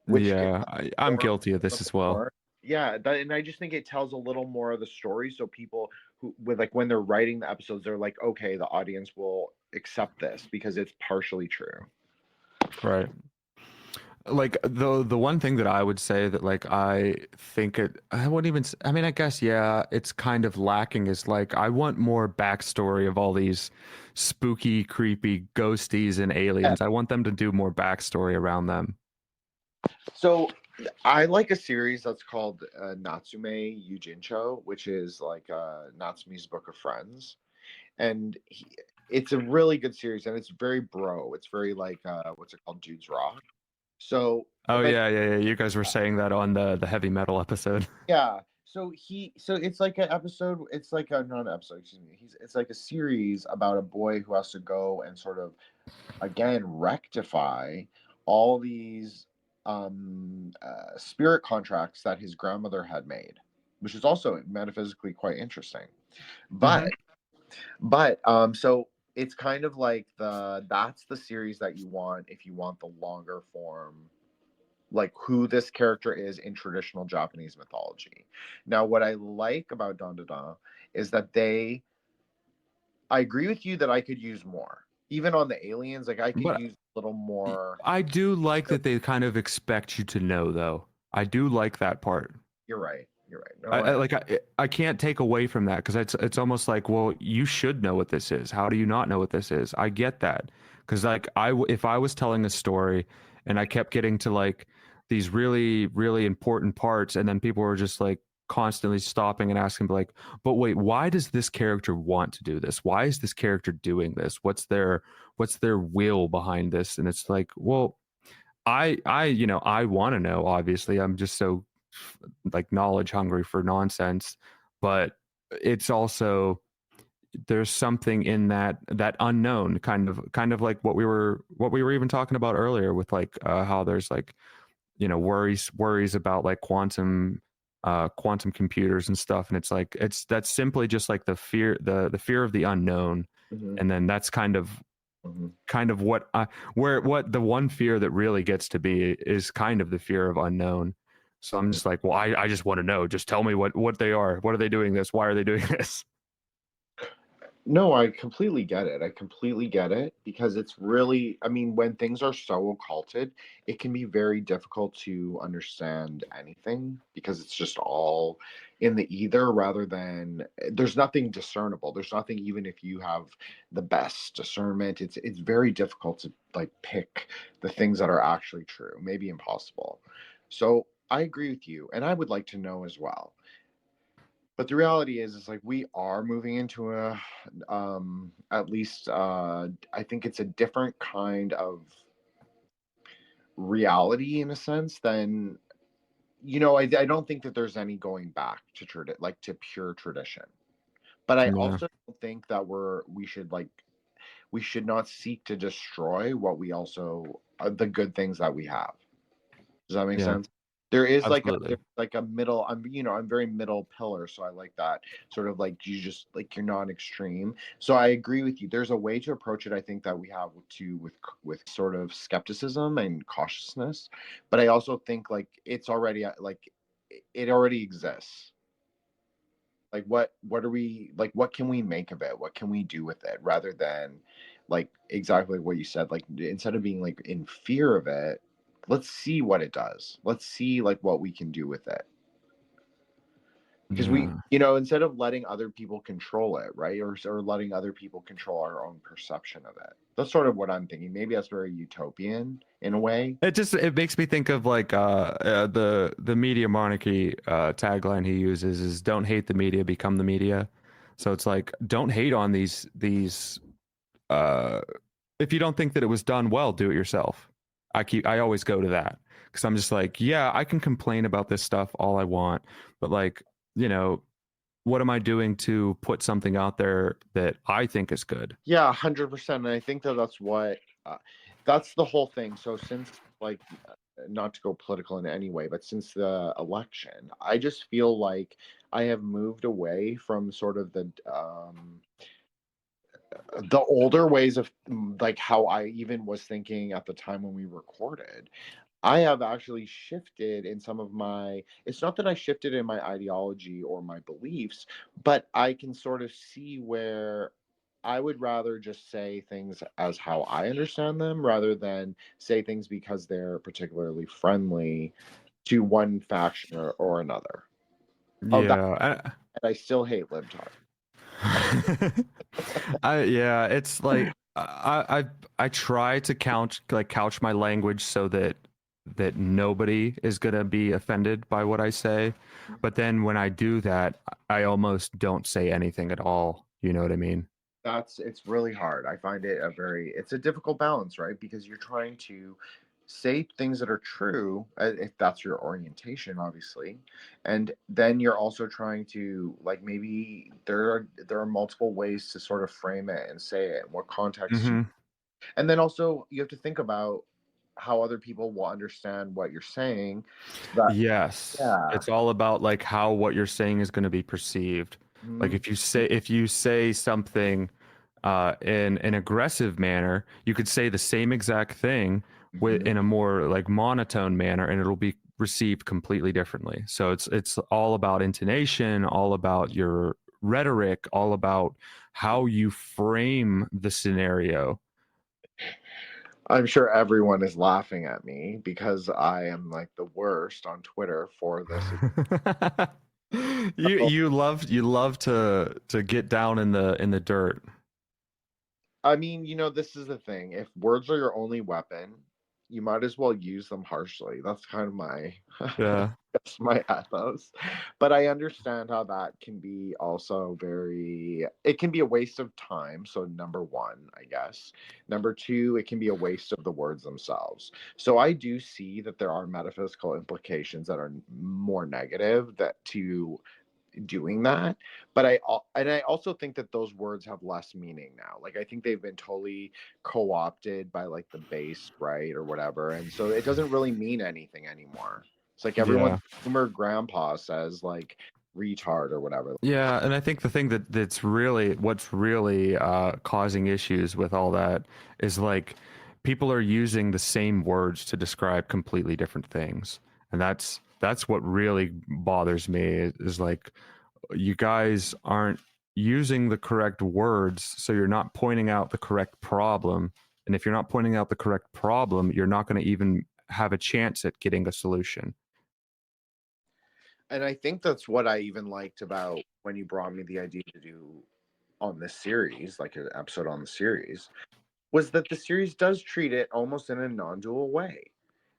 which Yeah, I'm more, guilty of this as well. more. Yeah, and I just think it tells a little more of the story, so people who with like when they're writing the episodes, they're like, okay, the audience will accept this because it's partially true. Right. Like the one thing that I would say that like I think I wouldn't even I mean I guess yeah it's kind of lacking is like I want more backstory of all these spooky creepy ghosties and aliens. I want them to do more backstory around them. So I like a series that's called Natsume Yujincho, which is like Natsume's Book of Friends, and it's a really good series, and it's very bro. It's very like what's it called, Dudes Rock. So, Oh but yeah. You guys were saying that on the heavy metal episode. yeah, so it's like an episode. It's like a not an episode. Excuse me. It's like a series about a boy who has to go and sort of again rectify all these spirit contracts that his grandmother had made, which is also metaphysically quite interesting. But so it's kind of like that's the series that you want if you want the longer form, like who this character is in traditional Japanese mythology. Now, what I like about Dandadan is that I agree with you that I could use more. Even on the aliens, like I could But use a little more. I do like that they kind of expect you to know though. I do like that part. You're right. You're right. No, I can't take away from that because it's almost like, well, you should know what this is. How do you not know what this is? I get that because like if I was telling a story and I kept getting to like these really important parts and then people were just like constantly stopping and asking like, but wait, why does this character want to do this? Why is this character doing this? What's their will behind this? And it's like, well, I want to know, obviously. I'm just so like knowledge hungry for nonsense, but it's also there's something in that unknown kind of like what we were even talking about earlier with like how there's like worries about like quantum computers and stuff, and it's like that's simply just like the fear of the unknown. mhm, And then that's mhm. kind of what the one fear that really gets to be is kind of the fear of unknown. So I'm just like, well, I just want to know. Just tell me what they are. What are they doing this? Why are they doing this? No, I completely get it. I completely get it because it's really, I mean, when things are so occulted, it can be very difficult to understand anything because it's just all in the either rather than there's nothing discernible. There's nothing, even if you have the best discernment, it's very difficult to like pick the things that are actually true, maybe impossible. So I agree with you, and I would like to know as well. But the reality is like we are moving into a at least I think it's a different kind of reality in a sense than I don't think that there's any going back to like to pure tradition. But I Yeah, also don't think that we should not seek to destroy what we also the good things that we have. Does that make yeah, sense? There is absolutely. there's like a middle. I'm very middle pillar, so I like that sort of like you just like you're not extreme. So I agree with you. There's a way to approach it. I think that we have with sort of skepticism and cautiousness, but I also think like it's already like it already exists. Like what are we like? What can we make of it? What can we do with it? Rather than like exactly what you said. Like instead of being like in fear of it, let's see what it does. Let's see like what we can do with it. Because Yeah, instead of letting other people control it, right, or letting other people control our own perception of it. That's sort of what I'm thinking. Maybe that's very utopian in a way. it makes me think of like the media monarchy tagline he uses is "Don't hate the media, become the media." So it's like don't hate on these uh if you don't think that it was done well, do it yourself. I always go to that because I'm just like, yeah, I can complain about this stuff all I want, but like, you know, what am I doing to put something out there that I think is good? Yeah, 100%. And I think that that's the whole thing. So since like not to go political in any way, but since the election, I just feel like I have moved away from sort of the older ways of like how I even was thinking at the time when we recorded, I have actually shifted in some of my, it's not that I shifted in my ideology or my beliefs, but I can sort of see where I would rather just say things as how I understand them rather than say things because they're particularly friendly to one faction or another. Oh, that, Yeah. and I still hate libtard. Yeah, it's like I try to couch my language so that nobody is gonna be offended by what I say, but then when I do that, I almost don't say anything at all. You know what I mean? It's really hard. I find it it's a difficult balance, right? Because you're trying to say things that are true, if that's your orientation, obviously, and then you're also trying to, like, maybe there are multiple ways to sort of frame it and say it, and what context you, Mm-hmm. and then also you have to think about how other people will understand what you're saying. So that, Yes. yeah. It's all about like how what you're saying is going to be perceived. Like Mhm. if you say something in an aggressive manner, you could say the same exact thing Mhm. in a more like monotone manner, and it'll be received completely differently. So it's all about intonation, all about your rhetoric, all about how you frame the scenario. I'm sure everyone is laughing at me because I am like the worst on Twitter for this. You love to get down in the dirt. I mean, this is the thing. If words are your only weapon, you might as well use them harshly. That's kind of my Yeah. that's my ethos. But I understand how that can be also it can be a waste of time. So number one, I guess. Number two, it can be a waste of the words themselves. So I do see that there are metaphysical implications that are more negative that to doing that, but I also think that those words have less meaning now. Like, I think they've been totally co-opted by like the base, right, or whatever, and so it doesn't really mean anything anymore. It's like everyone's Yeah. boomer grandpa says like retard or whatever. Yeah, and I think the thing that's really what's really causing issues with all that is like people are using the same words to describe completely different things, and that's what really bothers me is like you guys aren't using the correct words, so you're not pointing out the correct problem, and if you're not pointing out the correct problem, you're not going to even have a chance at getting a solution. And I think that's what I even liked about when you brought me the idea to do on this series, like an episode on the series, was that the series does treat it almost in a non-dual way.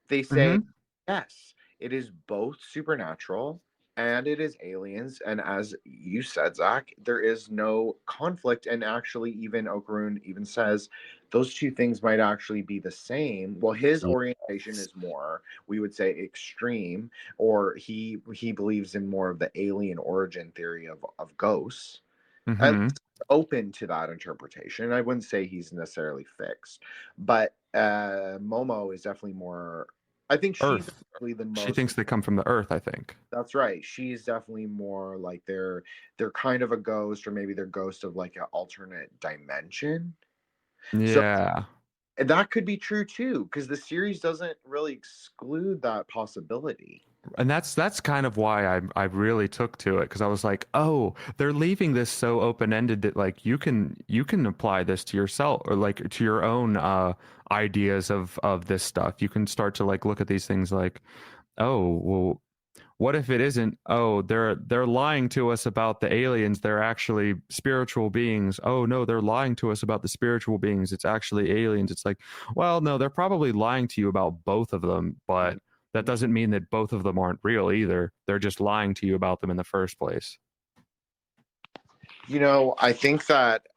They say, Mm-hmm. yes, it is both supernatural and it is aliens. And as you said, Zach, there is no conflict. And actually, even Okarun even says those two things might actually be the same. Well, his orientation is more, we would say, extreme, or he believes in more of the alien origin theory of ghosts. At Mm-hmm. least open to that interpretation. I wouldn't say he's necessarily fixed, but Momo is definitely more. I think she's Earth. actually the She most. thinks they come from the Earth, I think. That's right. She's definitely more like they're kind of a ghost, or maybe they're ghost of like an alternate dimension. So Yeah. that could be true too, because the series doesn't really exclude that possibility. And that's kind of why I really took to it because I was like, oh, they're leaving this so open ended that like you can apply this to yourself or like to your own ideas of this stuff. You can start to like look at these things like, oh, well, what if it isn't? Oh, they're lying to us about the aliens. They're actually spiritual beings. Oh no, they're lying to us about the spiritual beings. It's actually aliens. It's like, well, no, they're probably lying to you about both of them, but that doesn't mean that both of them aren't real either. They're just lying to you about them in the first place. I think that,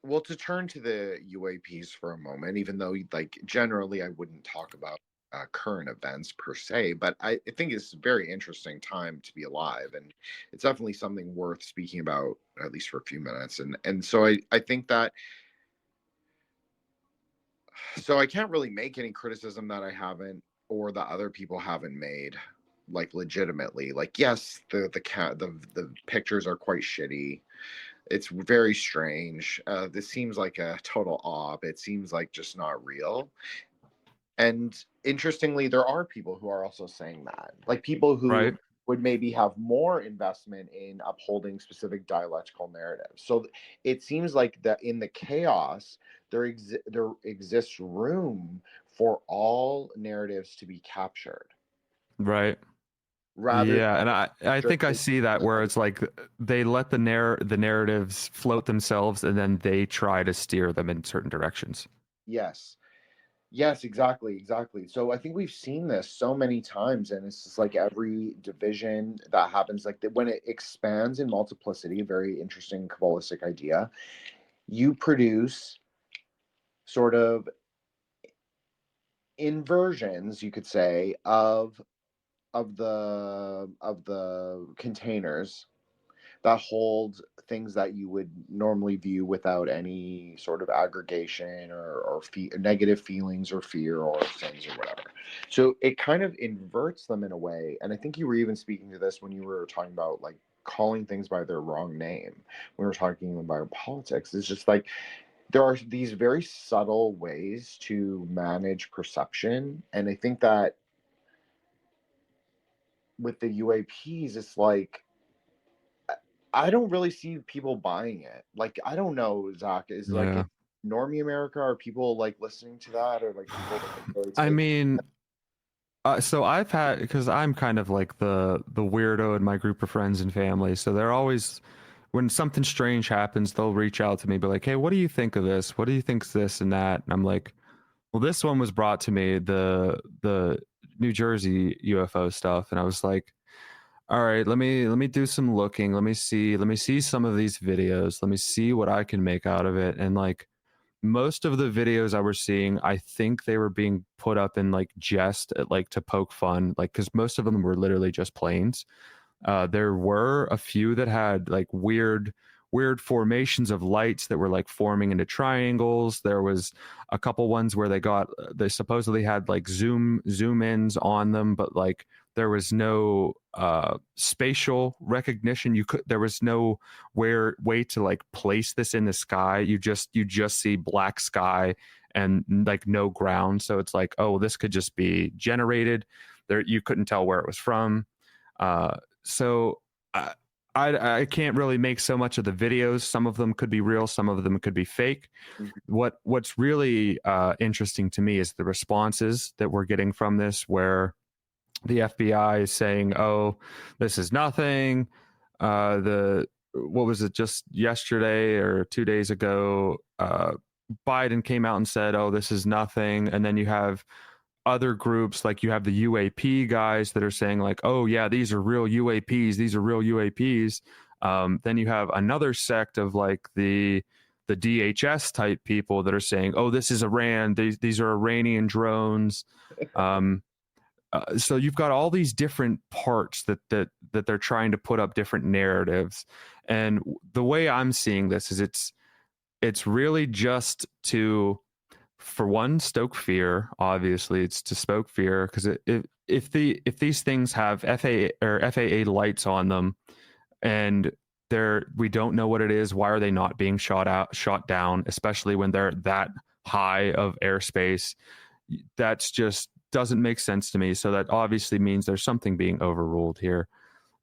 well, to turn to the UAPs for a moment, even though like generally I wouldn't talk about current events per se, but I think it's a very interesting time to be alive, and it's definitely something worth speaking about at least for a few minutes. And so I think that, so I can't really make any criticism that I haven't or that other people haven't made, like legitimately. Like, yes, the pictures are quite shitty. It's very strange. This seems like a total op. It seems like just not real. And interestingly, there are people who are also saying that, like people who Right. would maybe have more investment in upholding specific dialectical narratives. So it seems like that in the chaos, there exists room for all narratives to be captured, Right. rather Yeah, and I think I strictly. see that where it's like they let the narratives float themselves, and then they try to steer them in certain directions. Yes. Yes, exactly, exactly. So I think we've seen this so many times, and it's just like every division that happens, like when it expands in multiplicity, very interesting Kabbalistic idea, you produce sort of inversions, you could say, of the containers that hold things that you would normally view without any sort of aggregation or negative feelings or fear or things or whatever. So it kind of inverts them in a way. And I think you were even speaking to this when you were talking about like calling things by their wrong name. When we were talking about politics, it's just like there are these very subtle ways to manage perception. And I think that with the UAPs, it's like I don't really see people buying it. Like, I don't know, Zach, is like Yeah. it normie America? Are people like listening to that, or like people like, really I take? mean, so I've had, because I'm kind of like the weirdo in my group of friends and family, so they're always, when something strange happens, they'll reach out to me, be like, "Hey, what do you think of this? What do you think's this and that?" And I'm like, "Well, this one was brought to me, the New Jersey UFO stuff," and I was like, "All right, let me do some looking. Let me see some of these videos. Let me see what I can make out of it." And like most of the videos I was seeing, I think they were being put up in like jest, like to poke fun, like because most of them were literally just planes. There were a few that had like weird formations of lights that were like forming into triangles. There was a couple ones where they supposedly had like zoom ins on them, but like there was no spatial recognition. There was no way to like place this in the sky. You just see black sky and like no ground. So it's like, oh, this could just be generated. There, you couldn't tell where it was from. So I, I can't really make so much of the videos. Some of them could be real, some of them could be fake. What's really interesting to me is the responses that we're getting from this, where the FBI is saying, "Oh, this is nothing." The What was it, just yesterday or 2 days ago? Biden came out and said, "Oh, this is nothing," and then you have other groups, like you have the UAP guys that are saying like, "Oh yeah, these are real UAPs, these are real UAPs." Then you have another sect of like the DHS type people that are saying, "Oh, this is Iran, these are Iranian drones." um, so you've got all these different parts that they're trying to put up different narratives. And the way I'm seeing this is it's really just to, for one, stoke fear. Obviously it's to stoke fear, because if these things have FAA lights on them, and we don't know what it is, why are they not being shot down, especially when they're that high of airspace? That's just doesn't make sense to me. So that obviously means there's something being overruled here.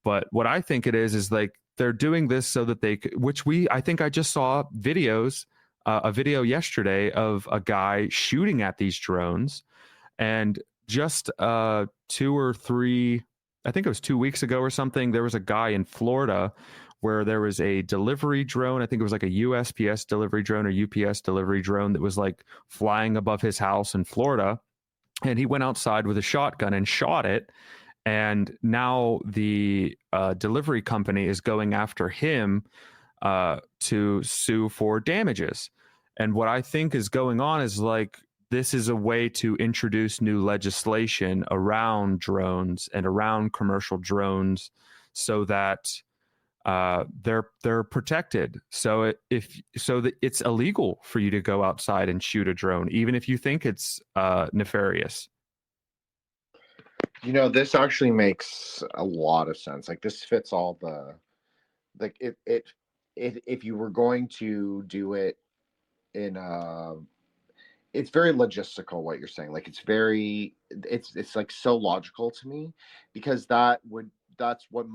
But what I think it is like they're doing this so that they, I think I just saw a video yesterday of a guy shooting at these drones. And just 2 or 3, I think it was 2 weeks ago or something, there was a guy in Florida where there was a delivery drone. I think it was like a USPS delivery drone or UPS delivery drone that was like flying above his house in Florida. And he went outside with a shotgun and shot it. And now the delivery company is going after him to sue for damages. And what I think is going on is like, this is a way to introduce new legislation around drones and around commercial drones, so that they're protected. So that it's illegal for you to go outside and shoot a drone, even if you think it's nefarious. This actually makes a lot of sense. Like this fits all the, like it if you were going to do it in a, it's very logistical what you're saying. Like it's like so logical to me, because that's what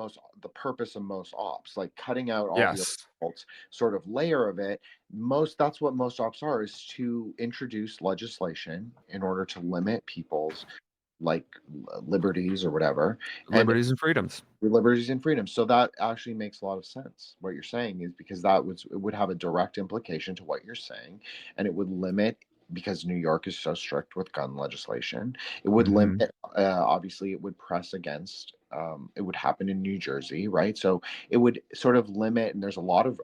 the purpose of most ops, like cutting out all the Yes. occult sort of layer of it. That's what most ops are, is to introduce legislation in order to limit people's like liberties or whatever, and Liberties and freedoms. liberties and freedoms. So that actually makes a lot of sense. What you're saying is, because it would have a direct implication to what you're saying, and it would limit, because New York is so strict with gun legislation. It would Mhm. limit. Obviously, it would press against. It would happen in New Jersey, right? So it would sort of limit. And there's a lot of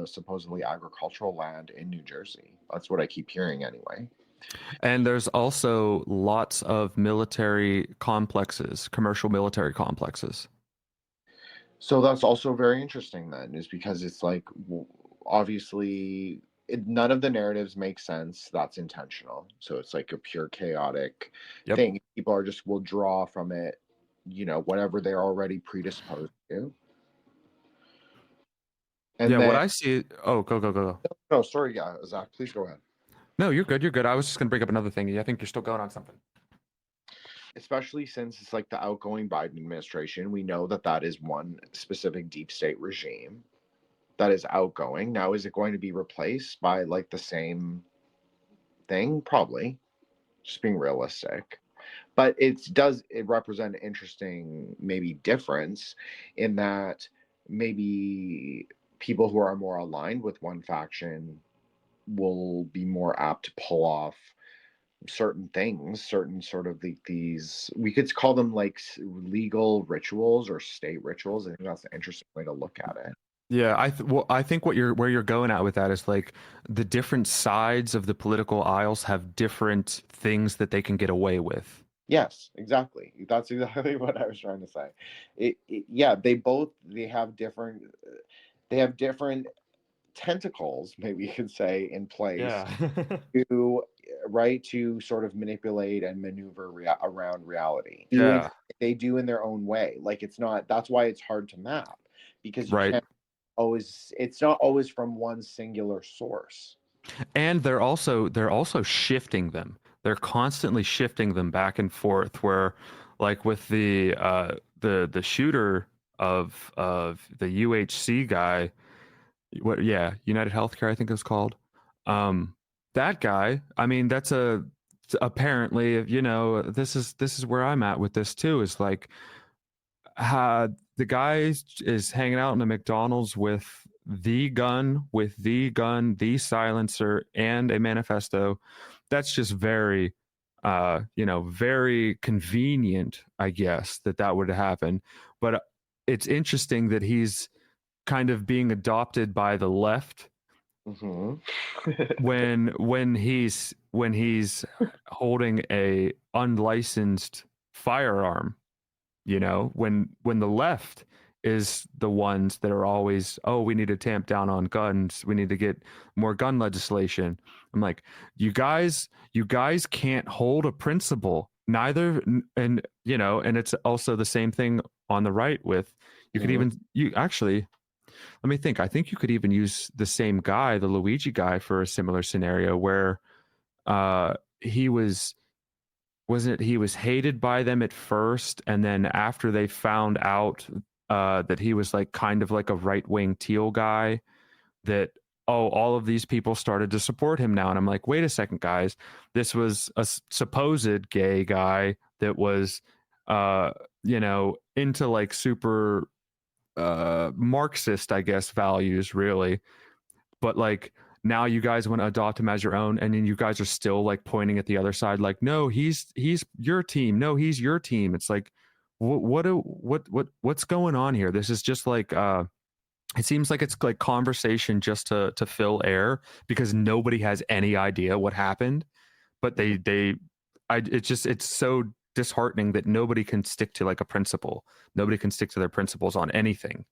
supposedly agricultural land in New Jersey. That's what I keep hearing, anyway. And there's also lots of military complexes, commercial military complexes. So that's also very interesting then, is because it's like, obviously, none of the narratives make sense. That's intentional. So it's like a pure chaotic Yep. thing. People will draw from it, whatever they're already predisposed to. And Yeah, what then, I see. Oh, go. no, sorry, yeah, Zach, please go ahead. No, you're good. You're good. I was just gonna bring up another thing. I think you're still going on something. Especially since it's like the outgoing Biden administration, we know that is one specific deep state regime that is outgoing. Now, is it going to be replaced by like the same thing? Probably. Just being realistic. But it represent an interesting maybe difference, in that maybe people who are more aligned with one faction will be more apt to pull off certain things, certain sort of these, we could call them like legal rituals or state rituals. I think that's an interesting way to look at it. Yeah, I think where you're going at with that is like the different sides of the political aisles have different things that they can get away with. Yes, exactly. That's exactly what I was trying to say. Yeah, they have different tentacles, maybe you could say, in place Yeah. to to sort of manipulate and maneuver around reality. Yeah. They do in their own way. Like, it's not. That's why it's hard to map, because you Right. can't always. It's not always from one singular source. And they're also shifting them. They're constantly shifting them back and forth. Where, like with the shooter of the UHC guy, what? Yeah, United Healthcare, I think it's called. Um, that guy. I mean, apparently, this is where I'm at with this too. Is like, the guy is hanging out in a McDonald's with the gun, the silencer, and a manifesto. That's just very, very convenient, I guess, that would happen. But it's interesting that he's kind of being adopted by the left Mm-hmm. when he's holding a unlicensed firearm. When the left is the ones that are always, oh, we need to tamp down on guns, we need to get more gun legislation. I'm like, you guys can't hold a principle, neither. And it's also the same thing on the right. With you could Mhm. even you actually let me think. I think you could even use the same guy, the Luigi guy, for a similar scenario where he was hated by them at first, and then after they found out that he was like kind of like a right-wing teal guy, that, oh, all of these people started to support him now. And I'm like, wait a second, guys, this was a supposed gay guy that was into like super Marxist, I guess, values, really. But like, now you guys want to adopt him as your own, and then you guys are still like pointing at the other side, like, no, he's your team, no, he's your team. It's like, what's going on here? This is just like, it seems like it's like conversation just to fill air, because nobody has any idea what happened. But it's so disheartening that nobody can stick to like a principle. Nobody can stick to their principles on anything.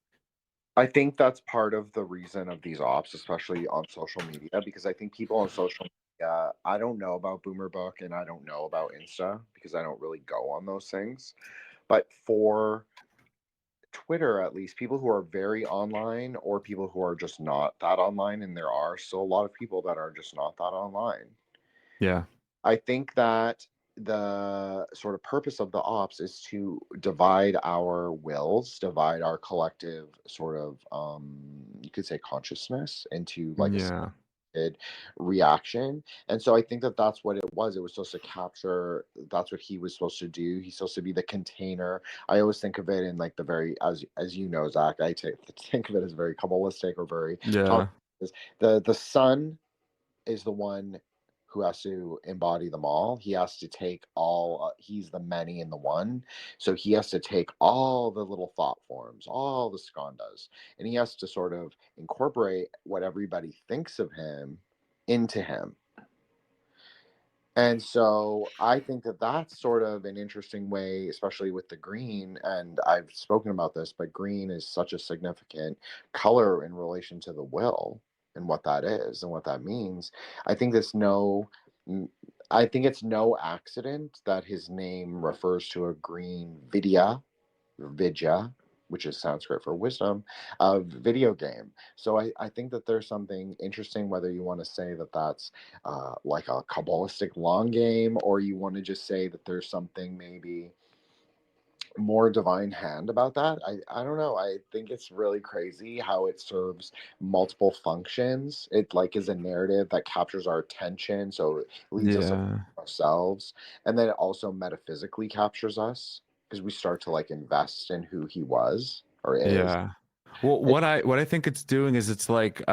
I think that's part of the reason of these ops, especially on social media, because I think people on social media, I don't know about Boomer Book and I don't know about Insta, because I don't really go on those things. But for Twitter, at least, people who are very online or people who are just not that online, and there are still a lot of people that are just not that online. Yeah. I think that the sort of purpose of the ops is to divide our wills, divide our collective sort of, you could say, consciousness into like a Yeah. reaction. And so I think that that's what it was. It was supposed to capture, that's what he was supposed to do. He's supposed to be the container. I always think of it in like the very, as you know, Zach, think of it as very Kabbalistic or very Yeah. the sun is the one who has to embody them all. He has to take all, he's the many in the one. So he has to take all the little thought forms, all the skandhas, and he has to sort of incorporate what everybody thinks of him into him. And so I think that that's sort of an interesting way, especially with the green. And I've spoken about this, but green is such a significant color in relation to the will and what that is and what that means. I think it's no accident that his name refers to a green vidya, which is Sanskrit for wisdom, video game. So I think that there's something interesting, whether you want to say that that's like a Kabbalistic long game, or you want to just say that there's something maybe more divine hand about that. I don't know. I think it's really crazy how it serves multiple functions. It like is a narrative that captures our attention, so it leads us Yeah. ourselves, and then it also metaphysically captures us because we start to like invest in who he was or is. Yeah. Well, It, what I think it's doing is it's like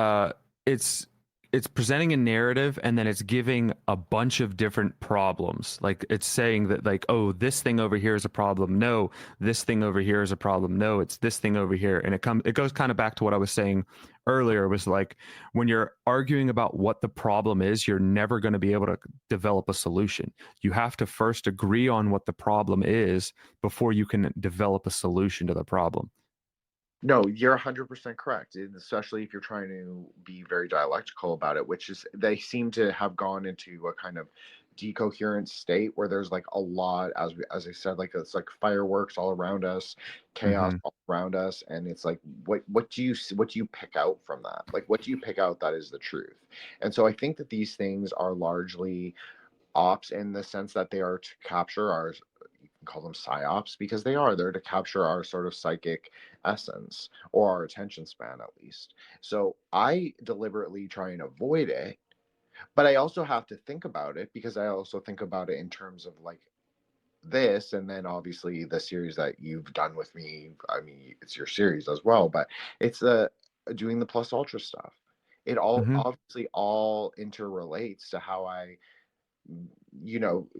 it's it's presenting a narrative and then it's giving a bunch of different problems. Like it's saying that like, oh, this thing over here is a problem. No, this thing over here is a problem. No, it's this thing over here. And it goes kind of back to what I was saying earlier. It was like when you're arguing about what the problem is, you're never going to be able to develop a solution. You have to first agree on what the problem is before you can develop a solution to the problem. no, you're 100% correct, and especially if you're trying to be very dialectical about it, which is they seem to have gone into a kind of decoherent state where there's like a lot, as I said, like it's like fireworks all around us, chaos Hmm. all around us, and it's like what do you pick out from that? Like what do you pick out that is the truth? And so I think that these things are largely ops in the sense that they are to capture our, you can call them psyops, because they are, they're to capture our sort of psychic essence or our attention span at least. So I deliberately try and avoid it, but I also have to think about it because I also think about it in terms of like this, and then obviously the series that you've done with me. I mean, it's your series as well, but it's the doing the plus ultra stuff. It all Hmm. obviously all interrelates to how I,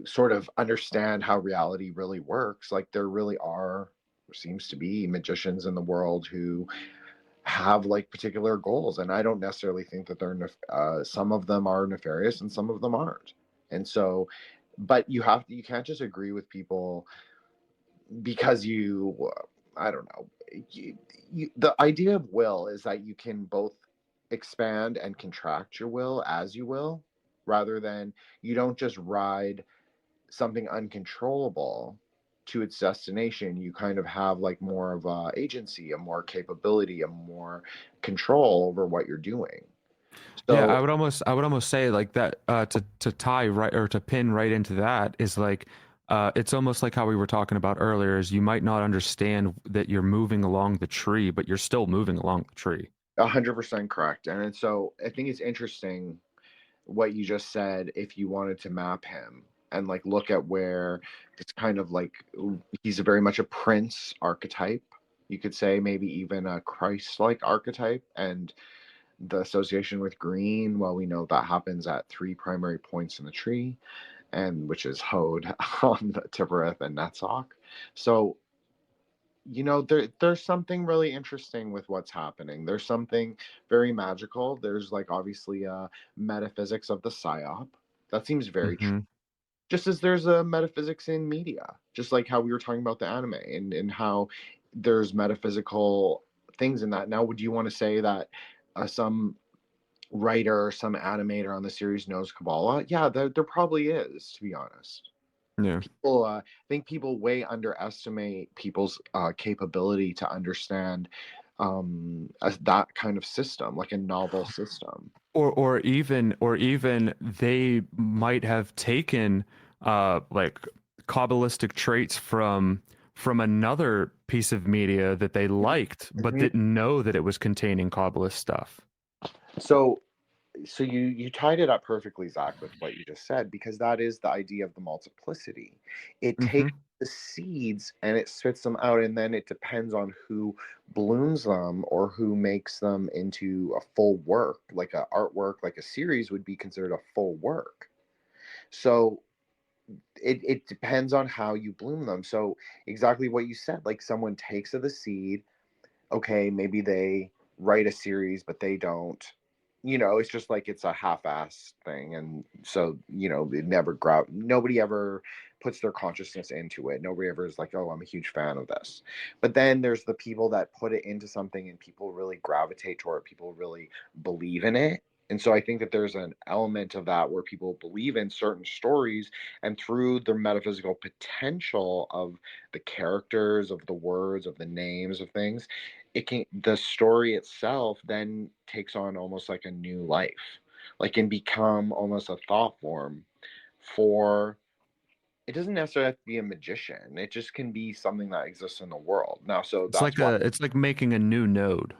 sort of understand how reality really works. Like there really are, there seems to be magicians in the world who have like particular goals, and I don't necessarily think that they're some of them are nefarious and some of them aren't. And so, but you can't just agree with people because I don't know, the idea of will is that you can both expand and contract your will as you will, rather than you don't just ride something uncontrollable to its destination. You kind of have like more of a agency, a more capability, a more control over what you're doing. Yeah, So I would almost say like that to tie right or to pin right into that is like it's almost like how we were talking about earlier is you might not understand that you're moving along the tree, but you're still moving along the tree. 100% correct. And so I think it's interesting what you just said. If you wanted to map him and like look at where it's kind of like he's very much a prince archetype, you could say maybe even a Christ-like archetype, and the association with green, well, we know that happens at three primary points in the tree, and which is Hod on the Tibereth and Netzach. So there's something really interesting with what's happening. There's something very magical. There's like obviously a metaphysics of the psyop. That seems very true. Hmm. Just as there's a metaphysics in media, just like how we were talking about the anime, and how there's metaphysical things in that. Now, would you want to say that some writer or some animator on the series knows Kabbalah? Yeah, there probably is, to be honest. Yeah. People, I think people way underestimate people's capability to understand that kind of system, like a novel system. Or even they might have taken like Kabbalistic traits from another piece of media that they liked, but Mhm. didn't know that it was containing Kabbalist stuff. So, so you tied it up perfectly, Zach, with what you just said, because that is the idea of the multiplicity. It takes Hmm. the seeds and it spits them out, and then it depends on who blooms them or who makes them into a full work, like a artwork, like a series would be considered a full work. So it depends on how you bloom them. So exactly what you said, like someone takes of the seed, okay, maybe they write a series, but they don't. It's just like it's a half-ass thing, and so it never nobody ever puts their consciousness into it. Nobody ever is like, oh, I'm a huge fan of this. But then there's the people that put it into something, and people really gravitate toward it. People really believe in it. And so I think that there's an element of that where people believe in certain stories, and through the metaphysical potential of the characters, of the words, of the names of things, the story itself then takes on almost like a new life, like can become almost a thought form for. It doesn't necessarily have to be a magician. It just can be something that exists in the world now. So that's why. It's like making a new node.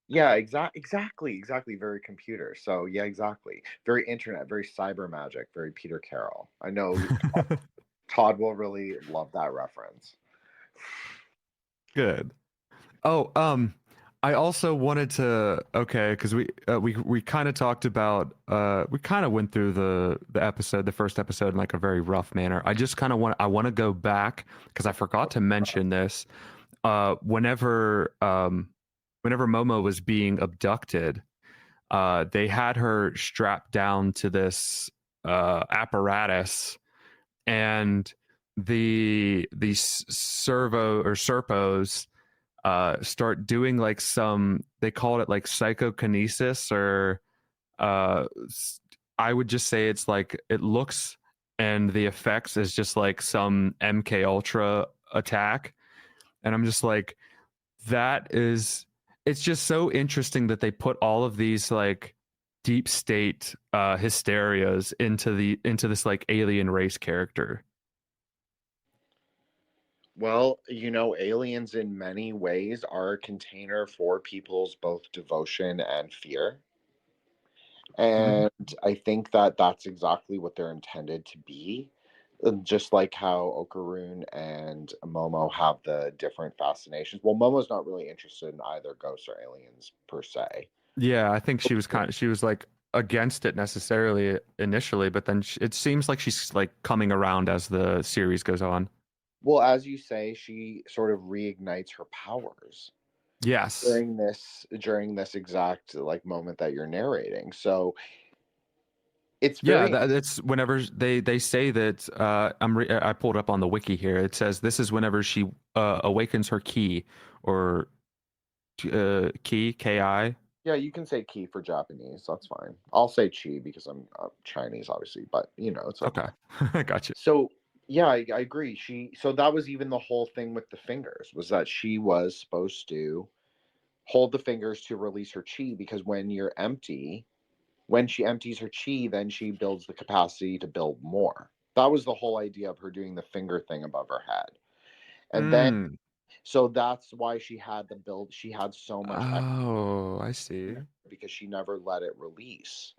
Yeah, exactly. Very computer. So yeah, exactly. Very internet, very cyber magic, very Peter Carroll. I know Todd will really love that reference. Good. Oh, I also wanted to because we kind of talked about we kind of went through the first episode in like a very rough manner. I just kind of want to go back because I forgot to mention this. Whenever Momo was being abducted, they had her strapped down to this apparatus, and these servo or serpos start doing like they called it like psychokinesis, or uh I would just say it's like it looks and the effects is just like some MK Ultra attack. And I'm just like, that is it's just so interesting that they put all of these like deep state hysterias into this like alien race character. Well, aliens in many ways are a container for people's both devotion and fear. Mhm. And I think that that's exactly what they're intended to be. Just like how Okarun and Momo have the different fascinations. Well, Momo's not really interested in either ghosts or aliens per se. Yeah, I think she was like against it necessarily initially, but then it seems like she's like coming around as the series goes on. Well, as you say, she sort of reignites her powers Yes. during this exact like moment that you're narrating. So it's Yeah, very it's whenever they say that I pulled up on the wiki here. It says this is whenever she awakens her ki, or ki. Yeah, you can say ki for Japanese. That's fine. I'll say chi because I'm Chinese, obviously, but it's okay. Okay. I got you. So yeah, I agree. So that was even the whole thing with the fingers, was that she was supposed to hold the fingers to release her chi, because when she empties her chi, then she builds the capacity to build more. That was the whole idea of her doing the finger thing above her head. And then Mm. so that's why she had the build. She had so much Oh, I see. because she never let it release.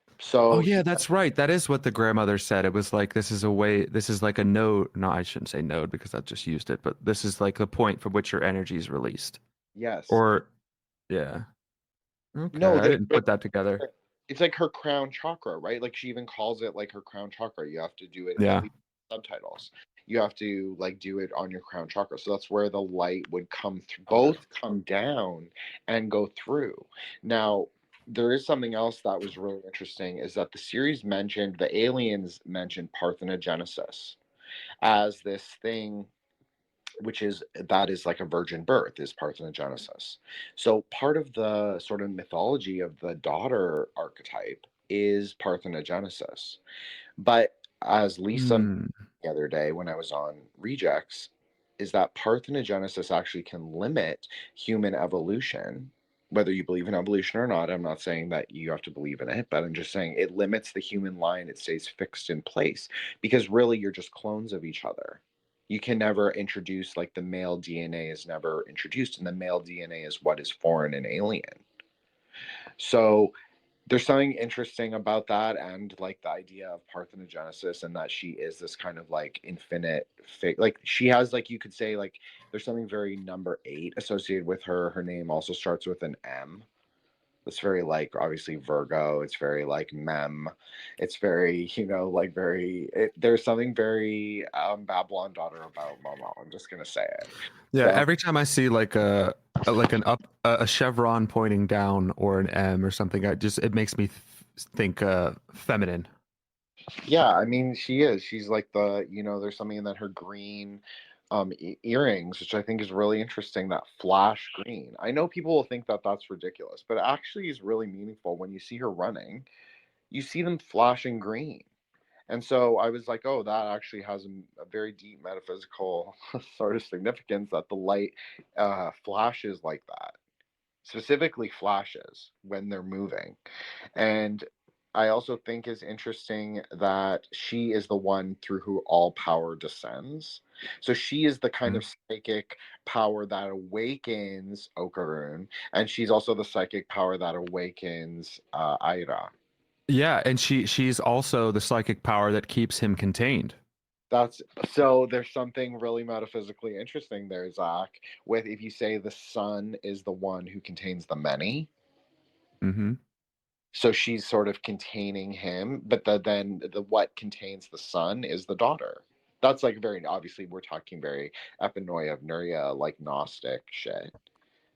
Oh So yeah, that's right. That is what the grandmother said. It was like this is like a node. No, I shouldn't say node because I just used it, but this is like the point from which your energy is released. yes, Or yeah. Okay, no, I didn't put that together. it's like her crown chakra, right? Like she even calls it like her crown chakra. You have to do it at Yeah. least subtitles. You have to like do it on your crown chakra. So that's where the light would come through, both come down and go through. Now, there is something else that was really interesting, is that the aliens mentioned parthenogenesis as this thing, that is like a virgin birth, is parthenogenesis. So part of the sort of mythology of the daughter archetype is parthenogenesis. But as Lisa Hmm. the other day when I was on Rejects, is that parthenogenesis actually can limit human evolution. Whether you believe in evolution or not, I'm not saying that you have to believe in it, but I'm just saying it limits the human line. It stays fixed in place because really you're just clones of each other. You can never introduce, like the male DNA is never introduced, and the male DNA is what is foreign and alien. So there's something interesting about that, and like the idea of parthenogenesis, and that she is this kind of like infinite like she has, like, you could say, like, there's something very number 8 associated with her. Her name also starts with an M. It's very like obviously Virgo. It's very like mem. It's very, like very there's something very Babylon daughter about Momo. I'm just gonna say it. Yeah, So every time I see like like an up a chevron pointing down or an M or something, it makes me think feminine. yeah, I mean, she's like there's something in that her green earrings, which I think is really interesting, that flash green. I know people will think that that's ridiculous, but it actually is really meaningful. When you see her running, you see them flashing green. And so I was like, oh, that actually has a very deep metaphysical sort of significance, that the light flashes like that, specifically flashes when they're moving. And I also think is interesting that she is the one through who all power descends. So she is the kind of psychic power that awakens Okarun, and she's also the psychic power that awakens Aira. Yeah, and she's also the psychic power that keeps him contained. That's so there's something really metaphysically interesting there, Zach, with if you say the sun is the one who contains the many. Mm-hmm. So she's sort of containing him, but then the what contains the sun is the daughter. That's like very obviously we're talking very epinoia of Nuria, like Gnostic shit.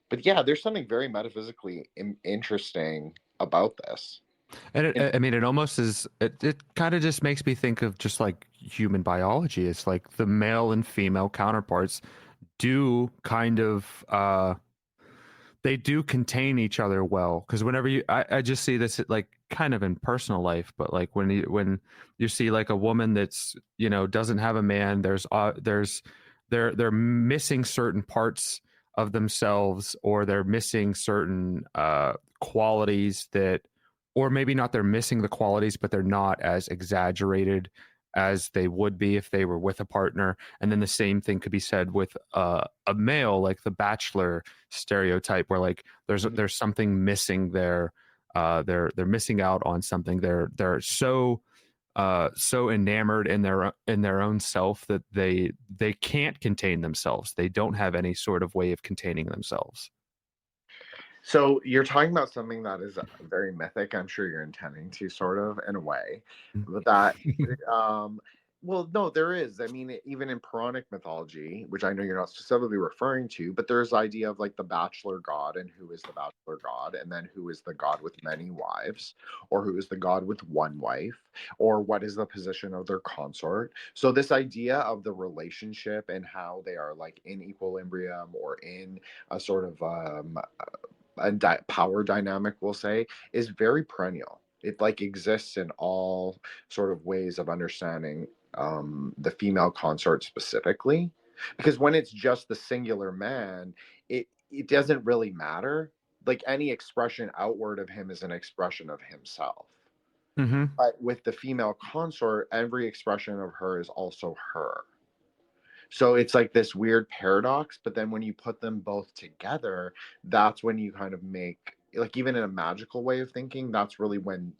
But yeah, there's something very metaphysically interesting about this. And And I mean, it almost is. It kind of just makes me think of just like human biology. It's like the male and female counterparts do kind of they do contain each other well, because whenever I just see this like kind of in personal life, but like when you see like a woman that's doesn't have a man, there's they're missing certain parts of themselves, or they're missing certain qualities that, or maybe not, they're missing the qualities but they're not as exaggerated as they would be if they were with a partner. And then the same thing could be said with a male, like the bachelor stereotype, where like there's something missing there. They're missing out on something. They're so enamored in their own self that they can't contain themselves. They don't have any sort of way of containing themselves. so you're talking about something that is very mythic. I'm sure you're intending to, sort of, in a way, but that well, no, there is. I mean, even in Puranic mythology, which I know you're not specifically referring to, but there's idea of like the bachelor god, and who is the bachelor god, and then who is the god with many wives, or who is the god with one wife, or what is the position of their consort. So this idea of the relationship and how they are like in equilibrium or in a sort of power dynamic, we'll say, is very perennial. It like exists in all sort of ways of understanding the female consort specifically, because when it's just the singular man, it doesn't really matter. Like any expression outward of him is an expression of himself. Mm-hmm. But with the female consort, every expression of her is also her. So it's like this weird paradox, but then when you put them both together, that's when you kind of make, like, even in a magical way of thinking, that's really when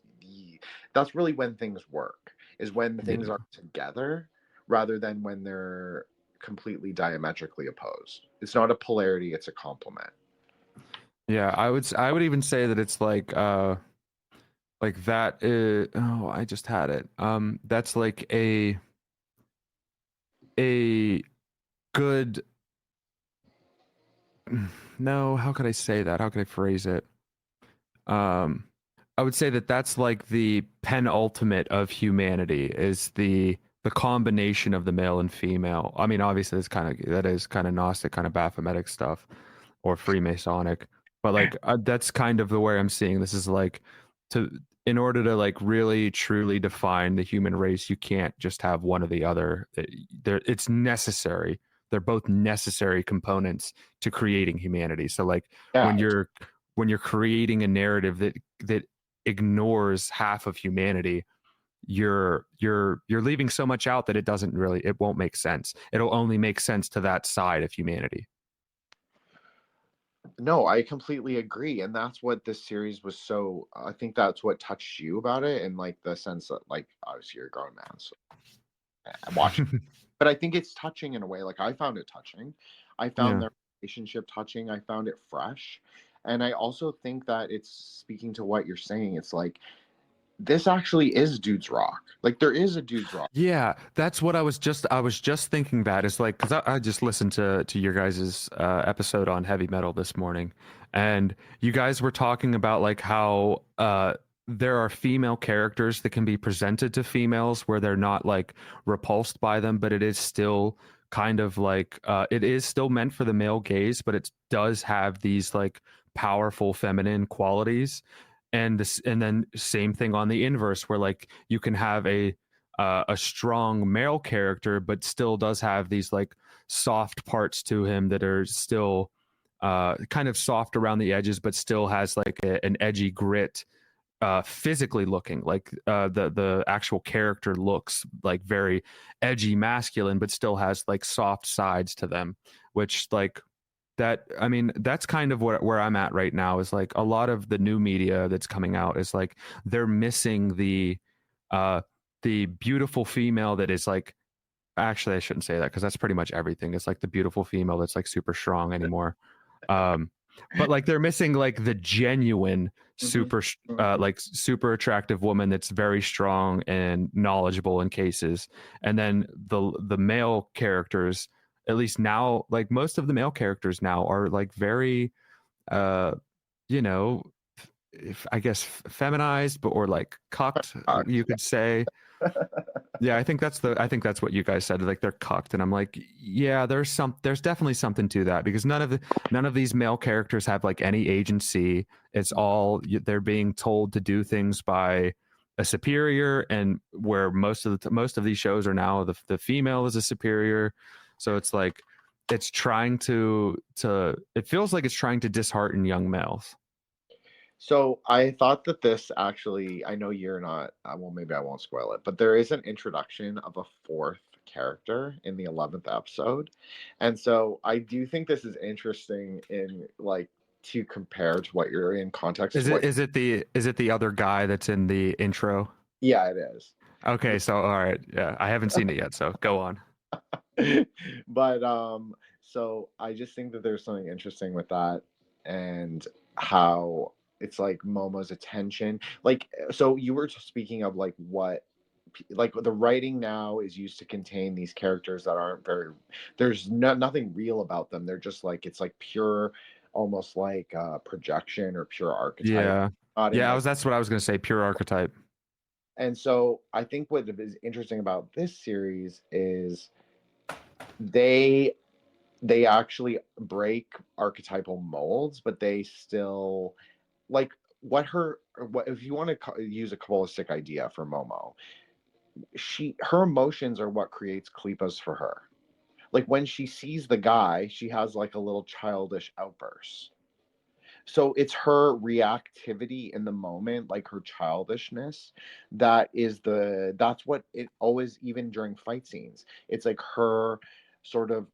things work, is when things Yeah. are together rather than when they're completely diametrically opposed. It's not a polarity, it's a complement. Yeah, I would even say that it's like that is, oh, I just had it. That's like a good, no, how could I say that? How could I phrase it? Um I would say that that's like the penultimate of humanity, is the combination of the male and female. I mean, obviously that is kind of Gnostic, kind of Baphometic stuff, or Freemasonic, but like that's kind of the way I'm seeing this, is like to in order to like really truly define the human race, you can't just have one or the other. It's necessary. They're both necessary components to creating humanity. So like Yeah, when you're creating a narrative that ignores half of humanity, you're leaving so much out that it won't make sense. It'll only make sense to that side of humanity. no, I completely agree, and that's what this series was so. I think that's what touched you about it, and like the sense that, like, obviously you're a grown man, so I'm watching, but I think it's touching in a way. Like I found it touching. I found Yeah. their relationship touching. I found it fresh, and I also think that it's speaking to what you're saying. It's like this actually is dude's rock. Like there is a dude's rock. Yeah, that's what I was just thinking that is like because I just listened to your guys' episode on heavy metal this morning, and you guys were talking about like how there are female characters that can be presented to females where they're not like repulsed by them, but it is still kind of like it is still meant for the male gaze, but it does have these like powerful feminine qualities. And then same thing on the inverse where like you can have a strong male character, but still does have these like soft parts to him that are still kind of soft around the edges, but still has like an edgy grit, physically looking like the actual character looks like very edgy masculine, but still has like soft sides to them, which like that I mean that's kind of where I'm at right now is like a lot of the new media that's coming out is like they're missing uh the beautiful female that is like actually I shouldn't say that because that's pretty much everything. It's like the beautiful female that's like super strong anymore. Um but like they're missing like the genuine Mhm, mhm. like super attractive woman that's very strong and knowledgeable in cases. And then the male characters, at least now, like most of the male characters now are like very uh you know if I guess feminized but or like cucked you could say. Yeah, I think that's what you guys said. Like they're cucked, and I'm like, yeah, there's definitely something to that because none of these male characters have like any agency. It's all they're being told to do things by a superior, and where most of these shows are now the female is a superior, so it's like it's trying to it feels like it's trying to dishearten young males. So I thought that this actually, I know you're not, well, maybe I won't spoil it, but there is an introduction of a fourth character in the 11th episode. And so I do think this is interesting in like to compare to what you're in context to what, Is it the other guy that's in the intro? yeah, it is. Okay, so all right, yeah, I haven't seen it yet, so go on. But so I just think that there's something interesting with that and how it's like Momo's attention. Like so you were speaking of like what like the writing now is used to contain these characters that aren't very there's nothing real about them. They're just like it's like pure almost like projection or pure archetype. Yeah, Not in yeah, like that's what I was gonna say. Pure archetype. and so I think what is interesting about this series is they they actually break archetypal molds, but they still like what if you want to use a Kabbalistic idea for Momo, her emotions are what creates klipas for her. Like when she sees the guy, she has like a little childish outburst. So it's her reactivity in the moment, like her childishness, that's what it always even during fight scenes. It's like her sort of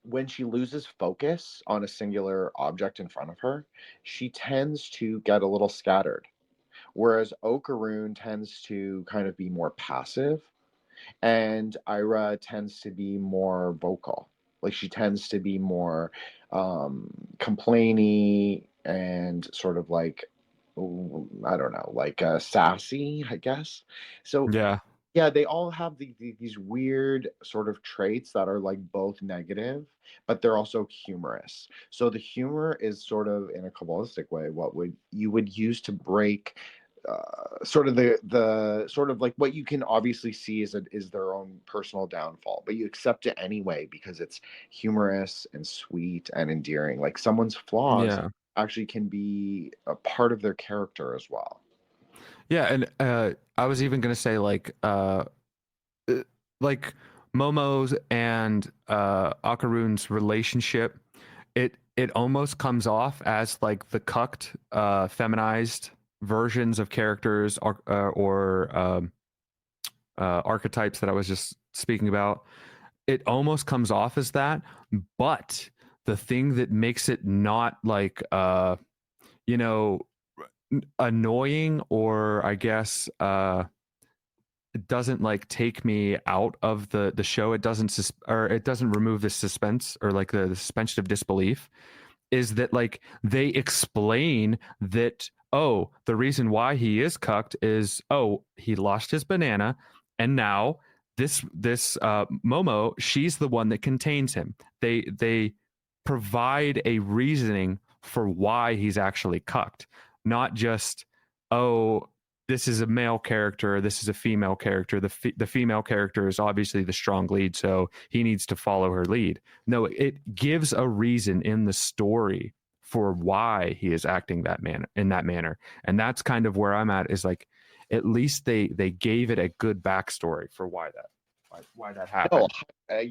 when she loses focus on a singular object in front of her, she tends to get a little scattered. Whereas Okaroon tends to kind of be more passive, and Ira tends to be more vocal. Like she tends to be more complainy and sort of like I don't know, like sassy, I guess. So Yeah, yeah, they all have these weird sort of traits that are like both negative, but they're also humorous. So the humor is sort of in a Kabbalistic way what would you would use to break sort of the sort of like what you can obviously see is their own personal downfall, but you accept it anyway because it's humorous and sweet and endearing. Like someone's flaws yeah. actually can be a part of their character as well. Yeah, and I was even gonna say like Momo's and Akarun's relationship, it almost comes off as like the cucked, feminized versions of characters or archetypes that I was just speaking about. It almost comes off as that, but the thing that makes it not like you know annoying, or I guess it doesn't like take me out of the show, it doesn't or it doesn't remove the suspense, or like the suspension of disbelief, is that like they explain that, oh, the reason why he is cucked is, oh, he lost his banana, and now this Momo, she's the one that contains him. They provide a reasoning for why he's actually cucked, not just, oh, this is a male character, this is a female character. The female character is obviously the strong lead, so he needs to follow her lead. No, it gives a reason in the story for why he is acting in that manner. And that's kind of where I'm at, is like, at least they gave it a good backstory for why that No, happened.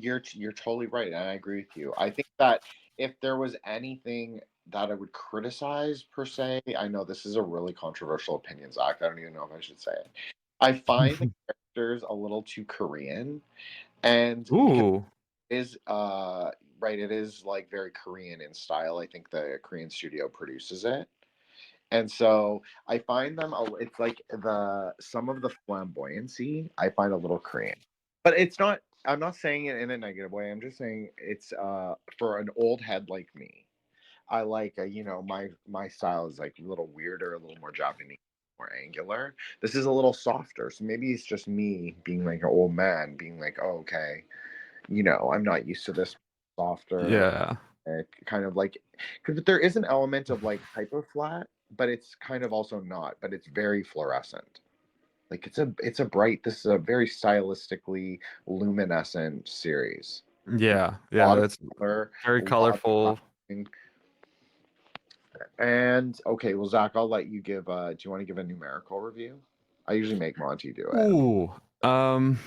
you're totally right, and I agree with you. I think that if there was anything that I would criticize per se, I know this is a really controversial opinion, Zach. I don't even know if I should say it. I find the characters a little too Korean, and because Ooh. it is right, it is like very Korean in style. I think the Korean studio produces it. And so I find them, it's like some of the flamboyancy I find a little Korean. But it's not, I'm not saying it in a negative way. I'm just saying it's for an old head like me. I like, my style is like a little weirder, a little more Japanese, more angular. This is a little softer. So maybe it's just me being like an old man, being like, oh, okay, I'm not used to this softer, Yeah. kind of like, because there is an element of like hyper flat, but it's kind of also not, but it's very fluorescent. Like this is a very stylistically luminescent series. Like Yeah. a Yeah. lot of That's color, very a lot of colorful. lighting. And okay, well, Zach, I'll let you give. Do you want to give a numerical review? I usually make Monty do it. Ooh. Um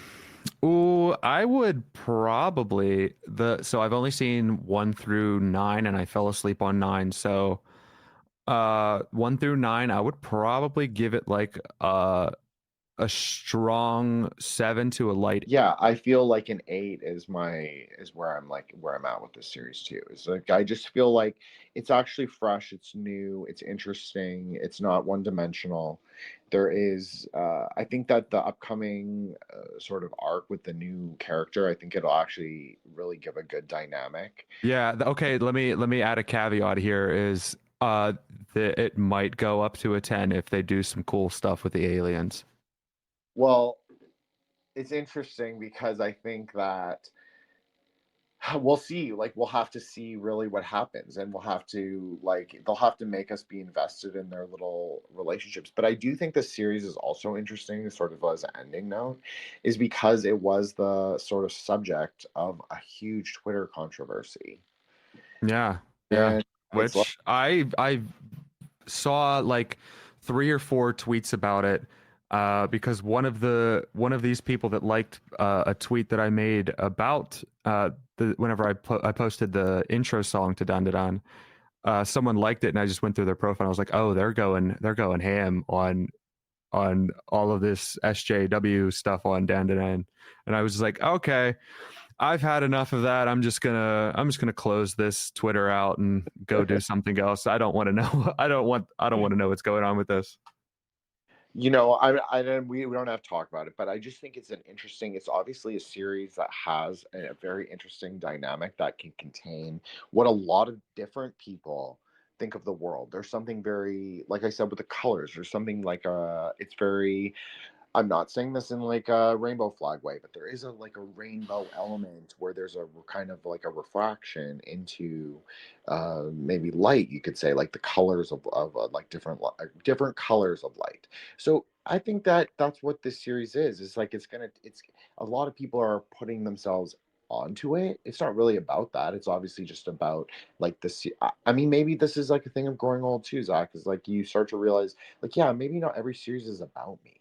I would probably so I've only seen 1 through 9, and I fell asleep on 9. So 1 through 9, I would probably give it like a strong 7 to a light. Yeah, I feel like an 8 is where I'm at with this series too. It's like I just feel like it's actually fresh, it's new, it's interesting, it's not one dimensional. There is I think that the upcoming sort of arc with the new character, I think it'll actually really give a good dynamic. Yeah, okay, let me add a caveat here, is that it might go up to a 10 if they do some cool stuff with the aliens. Well, it's interesting because I think that we'll see, like we'll have to see really what happens, and we'll have to, like, they'll have to make us be invested in their little relationships. But I do think the series is also interesting, sort of as an ending note, is because it was the sort of subject of a huge Twitter controversy. Yeah. Yeah. And it's like, Which I saw like 3 or 4 tweets about it, because one of these people that liked a tweet that I made about whenever I posted the intro song to Dandadan, someone liked it, and I just went through their profile. I was like, oh, they're going ham on all of this SJW stuff on Dandadan, and I was just like, okay, I've had enough of that. I'm just gonna close this Twitter out and go do something else. I don't want to know. I don't want to know what's going on with this. we don't have to talk about it, but I just think it's obviously a series that has a very interesting dynamic that can contain what a lot of different people think of the world. There's something very, like I said, with the colors. There's something like it's very, I'm not saying this in like a rainbow flag way, but there is a rainbow element where there's a kind of like a refraction into maybe light. You could say like the colors of like different colors of light. So I think that that's what this series is. It's like it's a lot of people are putting themselves onto it. It's not really about that. It's obviously just about like this. I mean, maybe this is like a thing of growing old too, Zach. Is like you start to realize, like, yeah, maybe not every series is about me.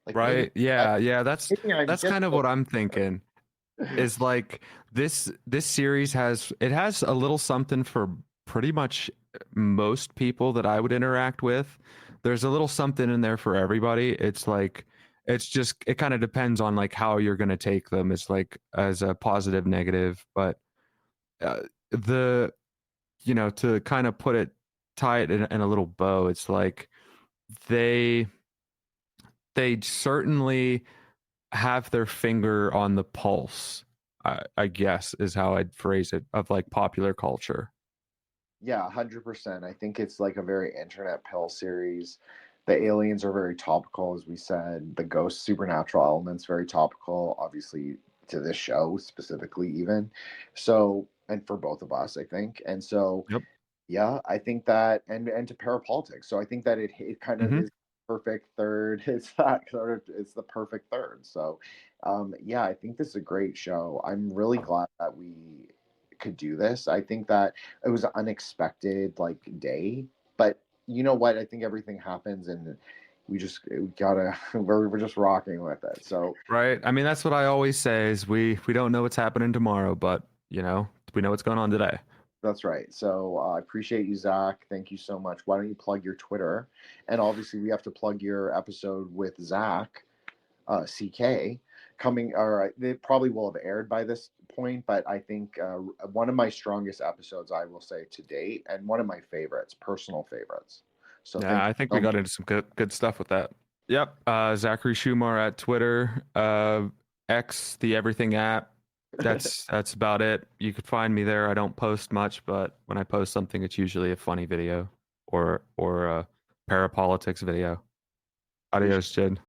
Like maybe Right. Yeah. That's maybe I'm just kind of what I'm thinking. Is like this series has a little something for pretty much most people that I would interact with. There's a little something in there for everybody. It's like it kind of depends on like how you're going to take them. It's like as a positive, negative, but the to kind of tie it in a little bow. It's like they certainly have their finger on the pulse, I guess is how I'd phrase it, of like popular culture. Yeah, 100%. I think it's like a very internet pill series. The aliens are very topical, as we said. The ghost supernatural elements very topical, obviously to this show specifically, even. So, and for both of us, I think. And so, Yep. yeah, I think that, and to parapolitics. So I think that it kind of Mm-hmm. is perfect third. It's that sort of, it's the perfect third. So, yeah, I think this is a great show. I'm really glad that we could do this. I think that it was an unexpected like day, but you know what? I think everything happens, and we gotta we're just rocking with it. So Right. I mean, that's what I always say is we don't know what's happening tomorrow, but we know what's going on today. that's right. So I appreciate you, Zach. Thank you so much. Why don't you plug your Twitter? And obviously, we have to plug your episode with Zach, CK, coming. Or they probably will have aired by this point, but I think one of my strongest episodes, I will say, to date, and one of my favorites, personal favorites. So thank Yeah, I you think so we got much. into some good stuff with that. Yep. Zachary Shumar at Twitter, X, the Everything app. That's about it. You could find me there. I don't post much, but when I post something, it's usually a funny video or a parapolitics video. Appreciate Adios, Jin.